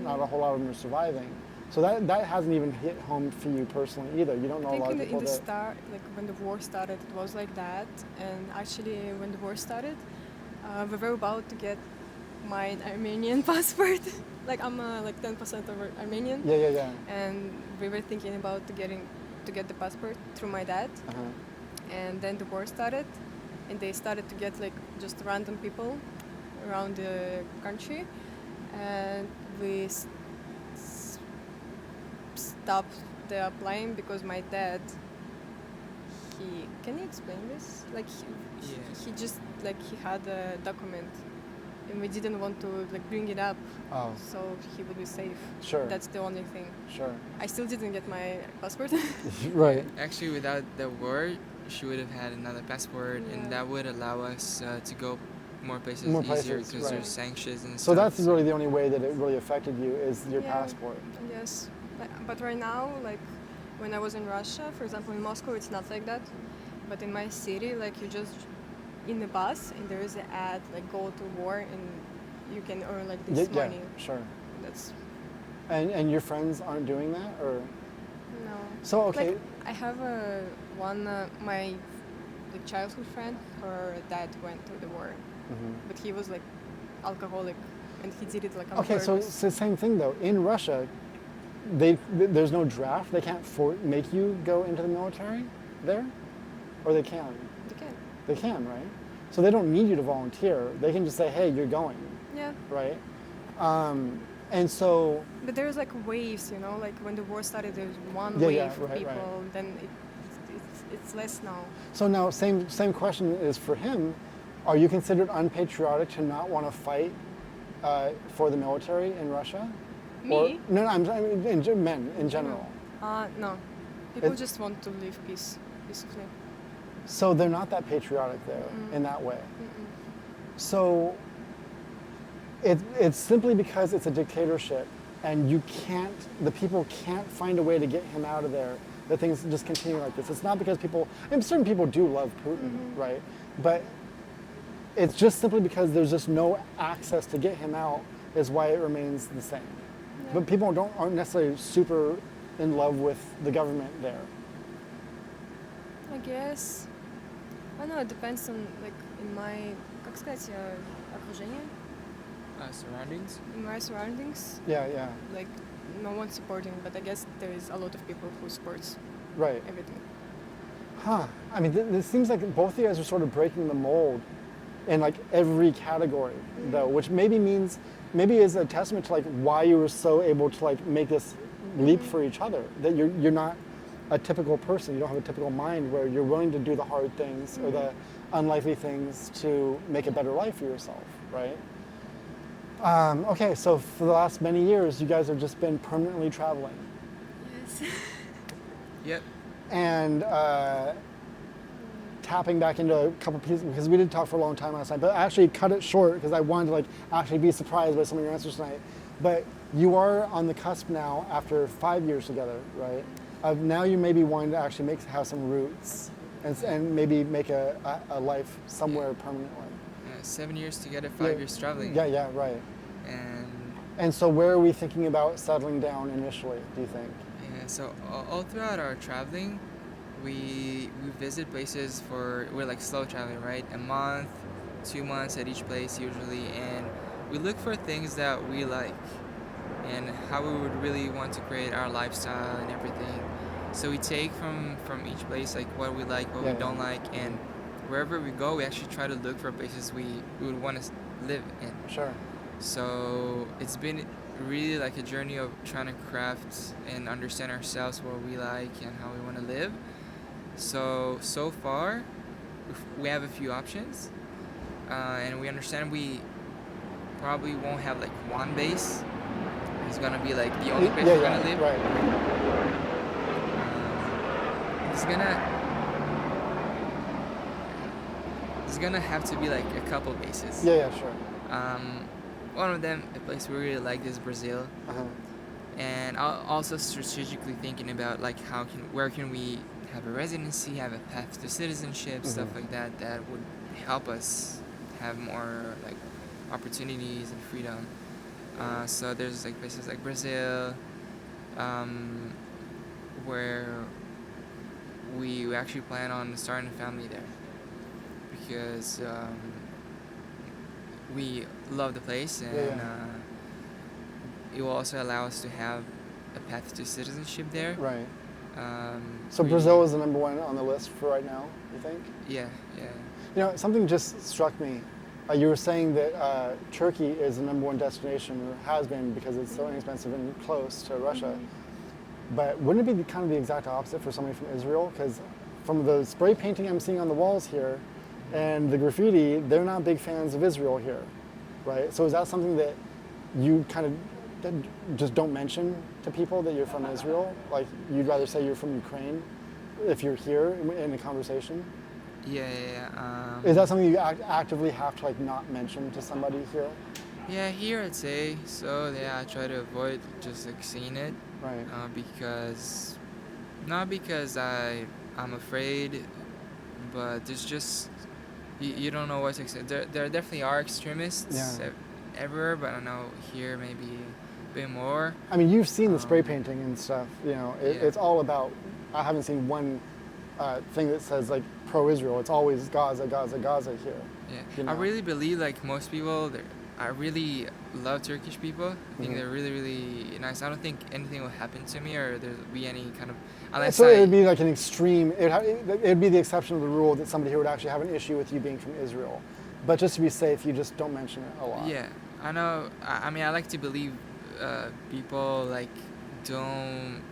not a whole lot of them are surviving. So that hasn't even hit home for you personally either. You don't know I a lot think of in the people that. start, like when the war started, it was like that. And actually, when the war started, we were about to get my Armenian passport. Like I'm like 10% of Armenian, Yeah, yeah, yeah. and we were thinking about to get the passport through my dad. Uh-huh. And then the war started, and they started to get like just random people around the country, and we stopped the applying because my dad, he can you explain this, like Yeah. he just like he had a document and we didn't want to like bring it up Oh, so he would be safe. sure. That's the only thing. Sure. I still didn't get my passport. Right. Actually, without the war, she would have had another passport, Yeah. and that would allow us to go more places More easier places, because right. there's sanctions and So stuff. that's really the only way that it really affected you is your Yeah. passport. Yes, but right now, like when I was in Russia, for example, in Moscow, it's not like that. But in my city, like you just in the bus and there is an ad like go to war and you can earn like this Yeah, money. sure. That's And your friends aren't doing that, or no. so okay. Like I have one my like childhood friend. Her dad went to the war, Mhm. but he was like alcoholic and he did it like on Okay, so purpose. it's the same thing though. In Russia, there's no draft. They can't make you go into the military there, or they can. They can. They can, right? So they don't need you to volunteer. They can just say, "Hey, you're going," Yeah. right? And so, But there's like waves, you know, like when the war started, there was one Yeah, wave yeah, of right, people, right. then it's less now. so now same question is for him. Are you considered unpatriotic to not want to fight for the military in Russia? Or, Me? no, I'm men in general. No. People It- just want to live peacefully. So they're not that patriotic there in that way. So it's simply because it's a dictatorship and the people can't find a way to get him out of there, that things just continue like this. It's not because and certain people do love Putin, right? But it's just simply because there's just no access to get him out is why it remains the same. But people aren't necessarily super in love with the government there. I guess. I don't know, it depends on, like, in my, как сказать, окружение, Surroundings. in my surroundings, Yeah, yeah, like, no one's supporting, but I guess there is a lot of people who supports right. everything. Huh. I mean, this seems like both of you guys are sort of breaking the mold in like every category, though, which maybe is a testament to like why you were so able to like make this leap for each other. That you're not a typical person. You don't have a typical mind where you're willing to do the hard things or the unlikely things to make a better life for yourself, right? Okay, so for the last many years, you guys have just been permanently traveling. Yes. Yep. And tapping back into a couple pieces, because we did talk for a long time last night, but I actually cut it short because I wanted to like actually be surprised by some of your answers tonight. But you are on the cusp now after 5 years together, right? Of now you may be wanting to actually have some roots and maybe make a life somewhere permanently. 7 years together, 5 years traveling. Yeah, yeah, right. And so where are we thinking about settling down initially, do you think? Yeah, so all throughout our traveling, we visit places for we're like slow traveling, right? A month, 2 months at each place usually, and we look for things that we like and how we would really want to create our lifestyle and everything. So we take from each place like what we like, what Yeah, we yeah. don't like, and wherever we go, we actually try to look for places we would want to live in. Sure. So it's been really like a journey of trying to craft and understand ourselves, what we like and how we want to live. So far, we have a few options, and we understand we probably won't have like one base. It's gonna be like the only place Yeah, we're gonna live. right. It's gonna it's gonna have to be like a couple bases. Yeah, sure. Um, one of them, a place we really like, is Brazil. Uh-huh. And also strategically thinking about like where can we have a residency, have a path to citizenship, stuff like that would help us have more like opportunities and freedom. So there's like places like Brazil, where we actually plan on starting a family there because we love the place, and it will also allow us to have a path to citizenship there. Right. So we- Brazil is the number one on the list for right now, you think? Yeah. You know, something just struck me. You were saying that Turkey is the number one destination, or has been, because it's so inexpensive and close to Russia. But wouldn't it be kind of the exact opposite for somebody from Israel? Because from the spray painting I'm seeing on the walls here and the graffiti, they're not big fans of Israel here, right? So is that something that you kind of just don't mention to people, that you're from Israel? Like, you'd rather say you're from Ukraine if you're here in a conversation? Yeah. Is that something you actively have to like not mention to somebody here? Yeah, here I'd say so. Yeah, I try to avoid just like seeing it, Right. because not because I'm afraid, but there's just you don't know what to expect. There definitely are extremists everywhere, but I know here maybe a bit more. I mean, you've seen the spray painting and stuff. You know, Yeah. it's all about. I haven't seen one thing that says like pro-Israel. It's always Gaza, Gaza, Gaza here. Yeah, You know? I really believe like most people, I really love Turkish people. I think they're really, really nice. I don't think anything will happen to me or there'll be any kind of unless So I. it would be like an extreme. It'd be the exception of the rule that somebody here would actually have an issue with you being from Israel. But just to be safe, you just don't mention it a lot. Yeah, I know. I mean, I like to believe people like don't.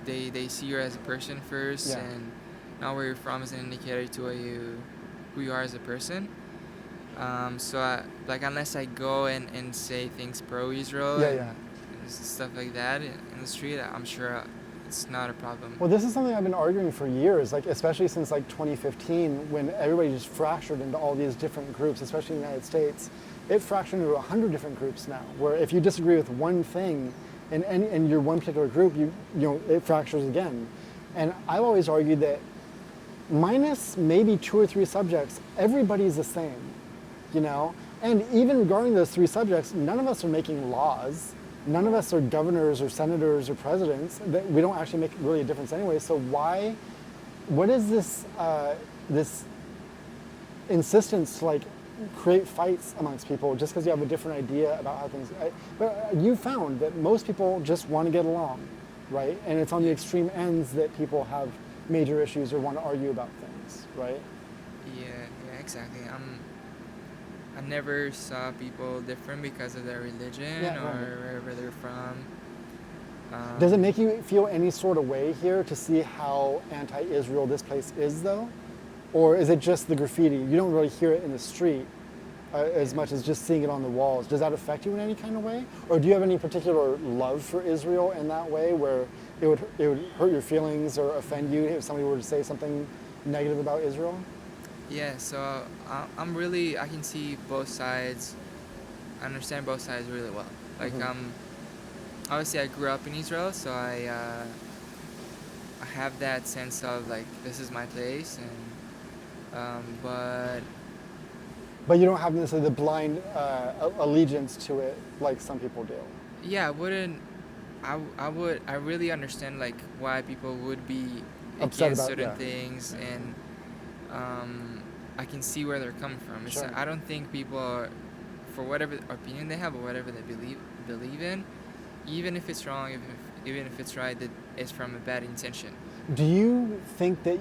They see you as a person first, Yeah. and not where you're from is an indicator to who you are as a person. So like unless I go and say things pro-Israel and stuff like that in the street, I'm sure it's not a problem. Well, this is something I've been arguing for years, like especially since like 2015, when everybody just fractured into all these different groups, especially in the United States. It fractured into 100 different groups now, where if you disagree with one thing in your one particular group, you know, it fractures again. And I've always argued that minus maybe 2 or 3 subjects, everybody's the same, you know? And even regarding those 3 subjects, none of us are making laws. None of us are governors or senators or presidents. We don't actually make really a difference anyway. So what is this this insistence to like create fights amongst people just because you have a different idea about how things? But you found that most people just want to get along, right? And it's on the extreme ends that people have major issues or want to argue about things, right? Yeah, exactly. I never saw people different because of their religion or wherever they're from. Does it make you feel any sort of way here to see how anti-Israel this place is, though? Or is it just the graffiti? You don't really hear it in the street as much as just seeing it on the walls. Does that affect you in any kind of way? Or do you have any particular love for Israel in that way, where it would hurt your feelings or offend you if somebody were to say something negative about Israel? Yeah, so I can see both sides. I understand both sides really well. Like, obviously I grew up in Israel, so I have that sense of like, this is my place, and But you don't have necessarily the blind allegiance to it like some people do. yeah, I wouldn't. I really understand like why people would be Upset against about, certain yeah. things, and um, I can see where they're coming from. Sure. I don't think people are, for whatever opinion they have or whatever they believe in, even if it's wrong, even if it's right, that it's from a bad intention. Do you think that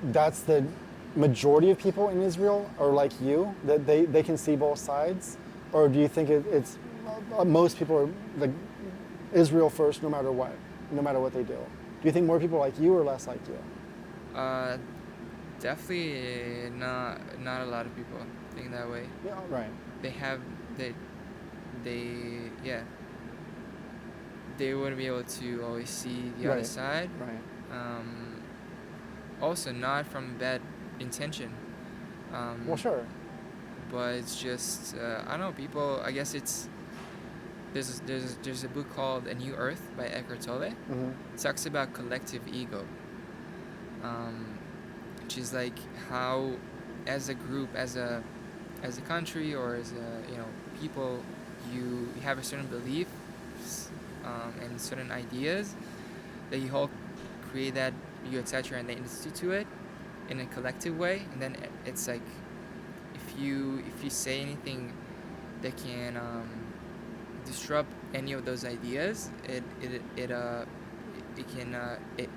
that's the majority of people in Israel are like you, that they can see both sides? Or do you think it's most people are like Israel first no matter what they do? Do you think more people are like you or less like you? Uh, Definitely not a lot of people think that way. Yeah, right. They have they they yeah, they wouldn't be able to always see the other Right. side. Right. Um, Also, not from bad intention. Well, Um, sure. but it's just I don't know. People, I guess it's there's a book called A New Earth by Eckhart Tolle. It Hmm. talks about collective ego, um, which is like how, as a group, as a country, or as a people, you have a certain beliefs, and certain ideas that you all create, that you attach your identity to it in a collective way, and then it's like if you say anything that can disrupt any of those ideas, it can it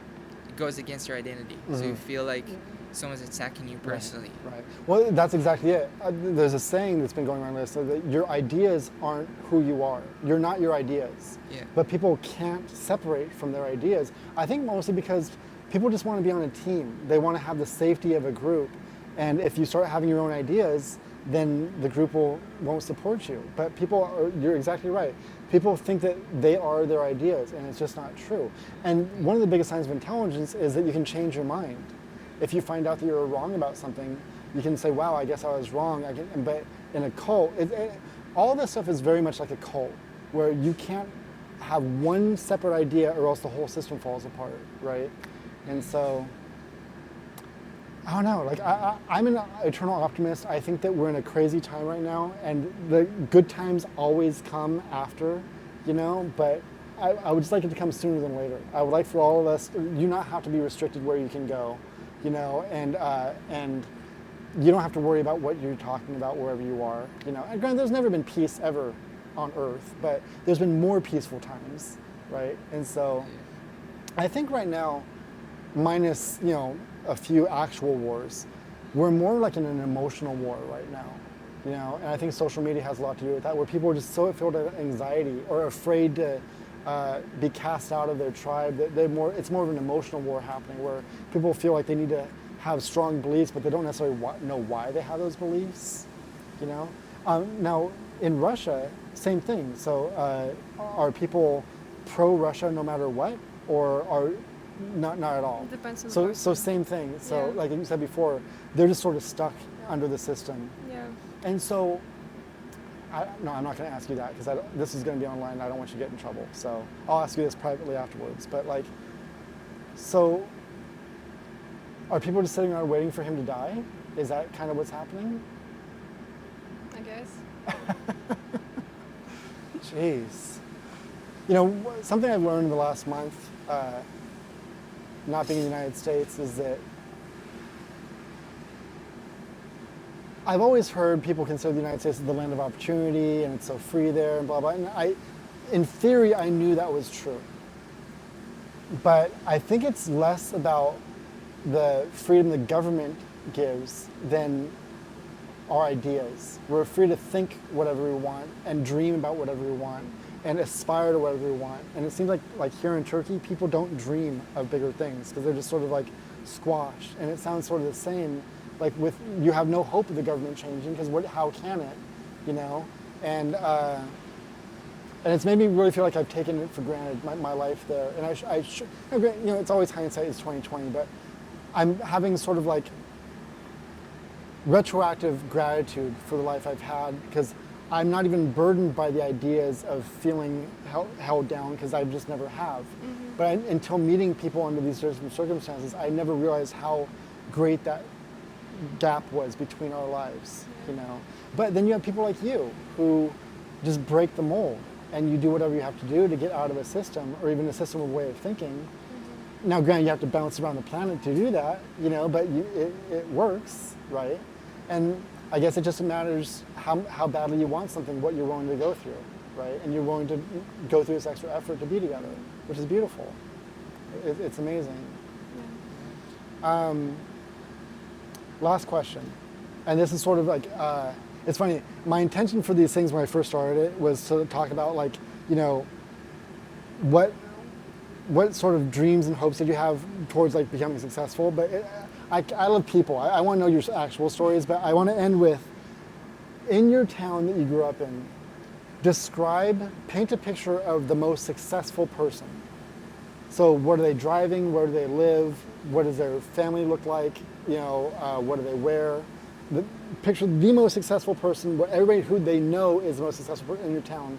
goes against your identity. So you Hmm. feel like someone's attacking you Right, personally. right. Well, that's exactly it. There's a saying that's been going around this, so that your ideas aren't who you are. You're not your ideas. Yeah. But people can't separate from their ideas. I think mostly because people just want to be on a team. They want to have the safety of a group. And if you start having your own ideas, then the group won't support you. But you're exactly right. People think that they are their ideas, and it's just not true. And one of the biggest signs of intelligence is that you can change your mind. If you find out that you're wrong about something, you can say, wow, I guess I was wrong. But in a cult, all this stuff is very much like a cult, where you can't have one separate idea or else the whole system falls apart, right? And so, I don't know, like I'm an eternal optimist. I think that we're in a crazy time right now, and the good times always come after, but I would just like it to come sooner than later. I would like for all of us, you not have to be restricted where you can go, and you don't have to worry about what you're talking about wherever you are, And granted, there's never been peace ever on Earth, but there's been more peaceful times, right? And so, I think right now, minus a few actual wars, we're more like in an emotional war right now, And I think social media has a lot to do with that, where people are just so filled with anxiety or afraid to be cast out of their tribe. That it's more of an emotional war happening, where people feel like they need to have strong beliefs, but they don't necessarily know why they have those beliefs, Now in Russia, same thing. So are people pro-Russia no matter what, or are not at all? It depends on the So person. same thing. So Yeah. like you said before, they're just sort of stuck under the system. Yeah. And so, no, I'm not going to ask you that because this is going to be online. And I don't want you to get in trouble. So I'll ask you this privately afterwards. But so are people just sitting around waiting for him to die? Is that kind of what's happening? I guess. Jeez. Something I've learned in the last month, not being in the United States, is that I've always heard people consider the United States the land of opportunity and it's so free there and blah, blah. And in theory, I knew that was true. But I think it's less about the freedom the government gives than our ideas. We're free to think whatever we want and dream about whatever we want and aspire to whatever we want. And it seems like here in Turkey, people don't dream of bigger things because they're just sort of like squashed. And it sounds sort of the same, like you have no hope of the government changing because how can it, And it's made me really feel like I've taken it for granted, my life there. And I should, it's always hindsight is 2020, but I'm having sort of like retroactive gratitude for the life I've had because I'm not even burdened by the ideas of feeling held down because I just never have. Mm-hmm. But until meeting people under these certain circumstances, I never realized how great that gap was between our lives, But then you have people like you who just break the mold, and you do whatever you have to do to get out of a system or even a system of way of thinking. Now, granted, you have to bounce around the planet to do that, but it works, right? And I guess it just matters how badly you want something, what you're willing to go through, right? And you're willing to go through this extra effort to be together, which is beautiful. It's amazing. Last question, and this is sort of like, it's funny, my intention for these things when I first started it was to talk about like, what sort of dreams and hopes did you have towards like becoming successful? But I love people. I want to know your actual stories, but I want to end with, in your town that you grew up in, paint a picture of the most successful person. So what are they driving? Where do they live? What does their family look like? What do they wear? Picture the most successful person, everybody who they know is the most successful person in your town.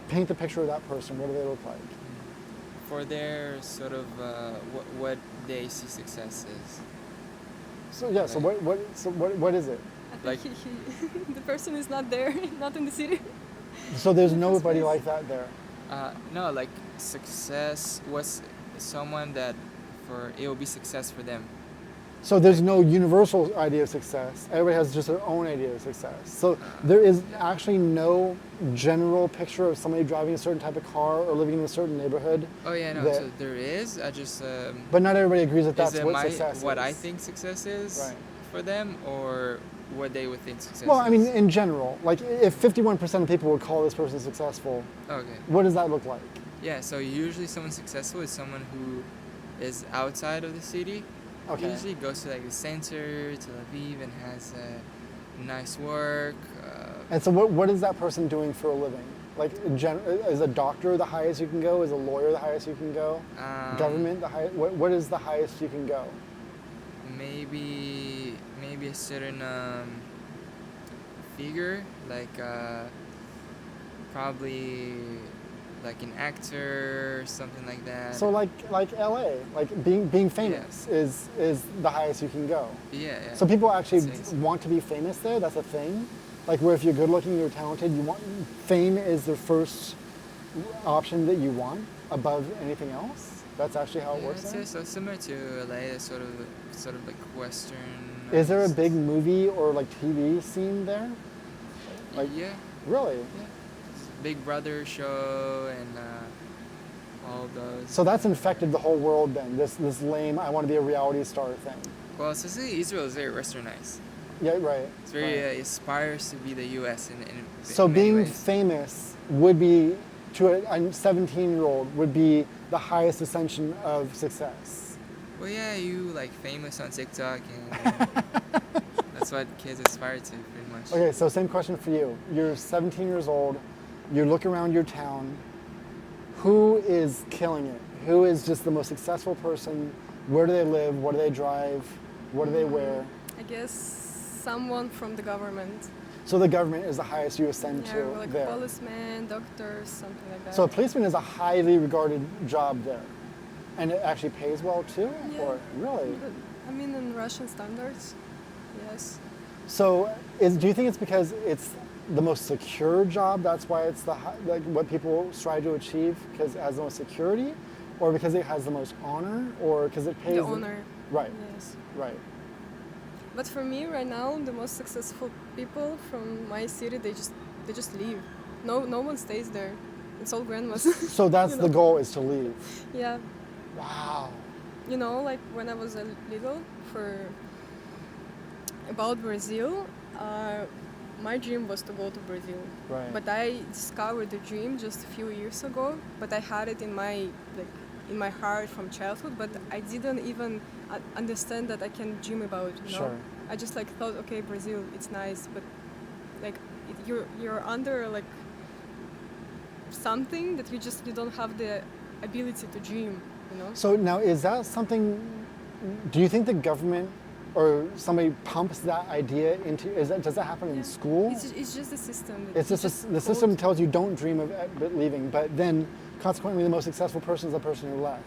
Paint the picture of that person. What do they look like? For their sort of what they see success is. So yeah, so what is it? I think Like- the person is not there, not in the city. So there's Different nobody space. like that there. No, like success was someone that it will be success for them. So there's no universal idea of success. Everybody has just their own idea of success. So there is actually no general picture of somebody driving a certain type of car or living in a certain neighborhood. Oh yeah, no. That- So there is. I just But not everybody agrees that is that's it what success is. what I think success is Right. for them, or what they would think success Well, is? I mean, in general, like if 51% of people would call this person successful, Okay. what does that look like? Yeah. So usually someone successful is someone who is outside of the city. Okay. Usually goes to like the center, Tel Aviv, and has nice work. And so what is that person doing for a living? Like, is a doctor the highest you can go? Is a lawyer the highest you can go? Government the highest? What is the highest you can go? Maybe a certain figure, like probably like an actor or something like that. So like LA, like being famous is the highest you can go. yeah. So people actually I'd say so. want to be famous there. That's a thing. Like where if you're good looking, you're talented, fame is the first option that you want above anything else. That's actually how it works I'd there. say so. Similar to LA, sort of like Western. Is there a big movie or like TV scene there? Like yeah. really? Yeah. Big Brother show and all those. So that's infected the whole world then. This lame I want to be a reality star thing. Well, especially Israel is very Westernized. Yeah, right. It's very right. aspires to be the U.S. in So many being ways. famous would be to a 17-year-old would be the highest ascension of success. Well, yeah, you like famous on TikTok, and that's what kids aspire to, pretty much. Okay, so same question for you. You're 17 years old. You look around your town. Who is killing it? Who is just the most successful person? Where do they live? What do they drive? What do they wear? I guess someone from the government. So the government is the highest you ascend Yeah, to like there. policemen, doctors, something like that. So a policeman is a highly regarded job there. And it actually pays well too? Yeah. Or really? But, I mean, in Russian standards, yes. So do you think it's because it's the most secure job, that's why it's like what people strive to achieve because it has the most security? Or because it has the most honor? Or because it pays The honor. Right, Yes. right. But for me, right now, the most successful people from my city, they just leave. No one stays there. It's all grandmas. So that's You the know. goal, is to leave. Yeah. Wow. Like when I was a little, about Brazil, my dream was to go to Brazil. Right. But I discovered the dream just a few years ago. But I had it in my heart from childhood. But I didn't even understand that I can dream about. Sure. I just thought, okay, Brazil, it's nice, but you're under something that you don't have the ability to dream. So now is that something, do you think the government or somebody pumps that idea into, does that happen in school? It's just the system. It's just the system tells you don't dream of leaving, but then consequently the most successful person is the person who left.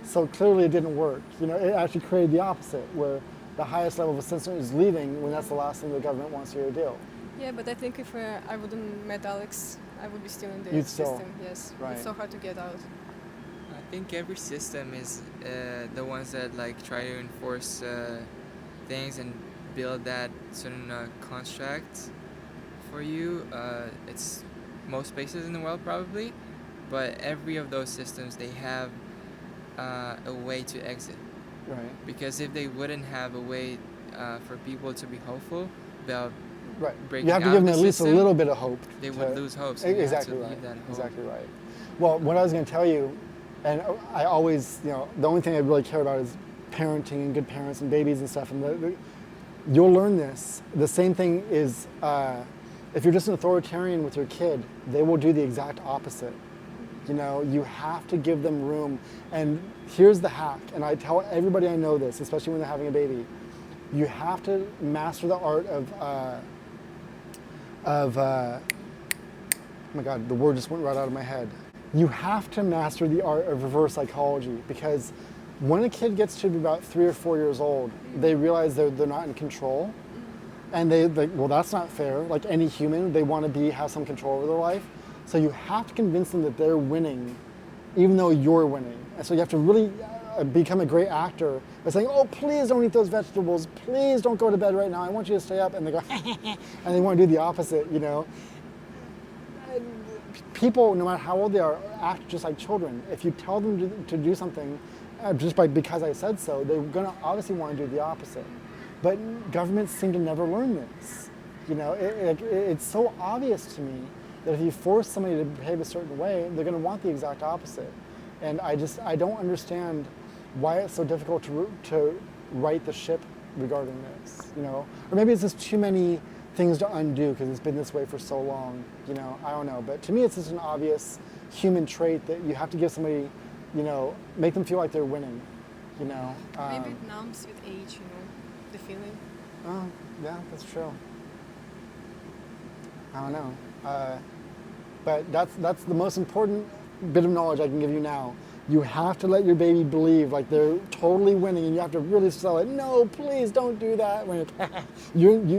So clearly it didn't work. It actually created the opposite, where the highest level of ascension is leaving when that's the last thing the government wants you to do. Yeah, but I think if I wouldn't met Alex, I would be still in the You'd still- system. Yes, right. it's so hard to get out. I think every system is the ones that like try to enforce things and build that certain construct for you. It's most places in the world probably, but every of those systems they have a way to exit. Right. Because if they wouldn't have a way for people to be hopeful about Right. breaking You have to out give of them the at least a system, little bit of hope. they to- would lose hope. So you Exactly have to right. leave that hope. Exactly right. Well, what I was going to tell you, and I always, the only thing I really care about is parenting and good parents and babies and stuff. And you'll learn this. The same thing is if you're just an authoritarian with your kid, they will do the exact opposite. You have to give them room. And here's the hack, and I tell everybody I know this, especially when they're having a baby. You have to master the art oh my God, the word just went right out of my head. You have to master the art of reverse psychology, because when a kid gets to be about 3 or 4 years old, they realize they're not in control. And well, that's not fair. Like any human, they want to have some control over their life. So you have to convince them that they're winning, even though you're winning. And so you have to really become a great actor by saying, oh, please don't eat those vegetables. Please don't go to bed right now. I want you to stay up. And they go, and they want to do the opposite, People, no matter how old they are, act just like children. If you tell them to do something because I said so, they're going to obviously want to do the opposite. But governments seem to never learn this. It's so obvious to me that if you force somebody to behave a certain way, they're going to want the exact opposite. And I don't understand why it's so difficult to right the ship regarding this. Or maybe it's just too many things to undo because it's been this way for so long. I don't know. But to me, it's just an obvious human trait that you have to give somebody, make them feel like they're winning. Maybe it numbs with age, the feeling. Oh, yeah, that's true. I don't know. But that's the most important bit of knowledge I can give you now. You have to let your baby believe like they're totally winning, and you have to really sell it. No, please don't do that. When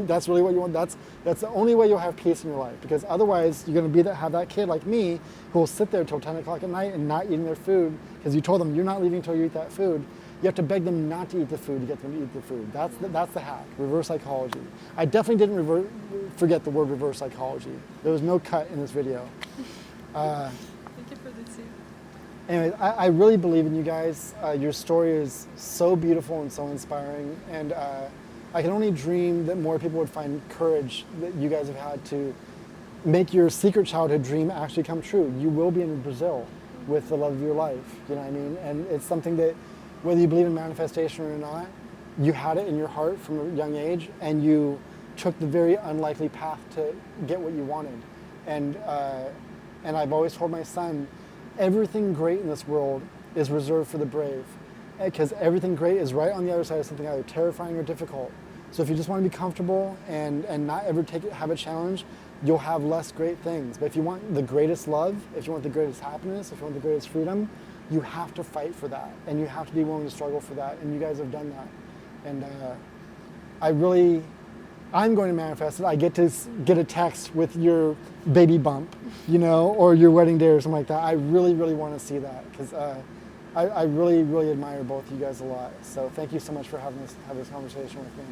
that's really what you want. That's the only way you'll have peace in your life, because otherwise you're going to have that kid like me who will sit there till 10 o'clock at night and not eating their food because you told them you're not leaving until you eat that food. You have to beg them not to eat the food to get them to eat the food. That's the hack, reverse psychology. I definitely didn't forget the word reverse psychology. There was no cut in this video. Thank you for the tip. Anyway, I really believe in you guys. Your story is so beautiful and so inspiring, and I can only dream that more people would find courage that you guys have had to make your secret childhood dream actually come true. You will be in Brazil with the love of your life, you know what I mean? And it's something that, whether you believe in manifestation or not, you had it in your heart from a young age, and you took the very unlikely path to get what you wanted. And I've always told my son, everything great in this world is reserved for the brave, because everything great is right on the other side of something either terrifying or difficult. So if you just want to be comfortable and not ever have a challenge, you'll have less great things. But if you want the greatest love, if you want the greatest happiness, if you want the greatest freedom, you have to fight for that, and you have to be willing to struggle for that, and you guys have done that. And I'm going to manifest it. I get to get a text with your baby bump, or your wedding day or something like that. I really, really want to see that, because I really, really admire both of you guys a lot. So thank you so much for having this conversation with me.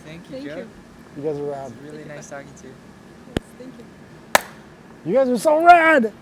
Thank you, Thank Joe. you. You guys are rad. It's really nice talking to you. Yes, thank you. You guys are so rad!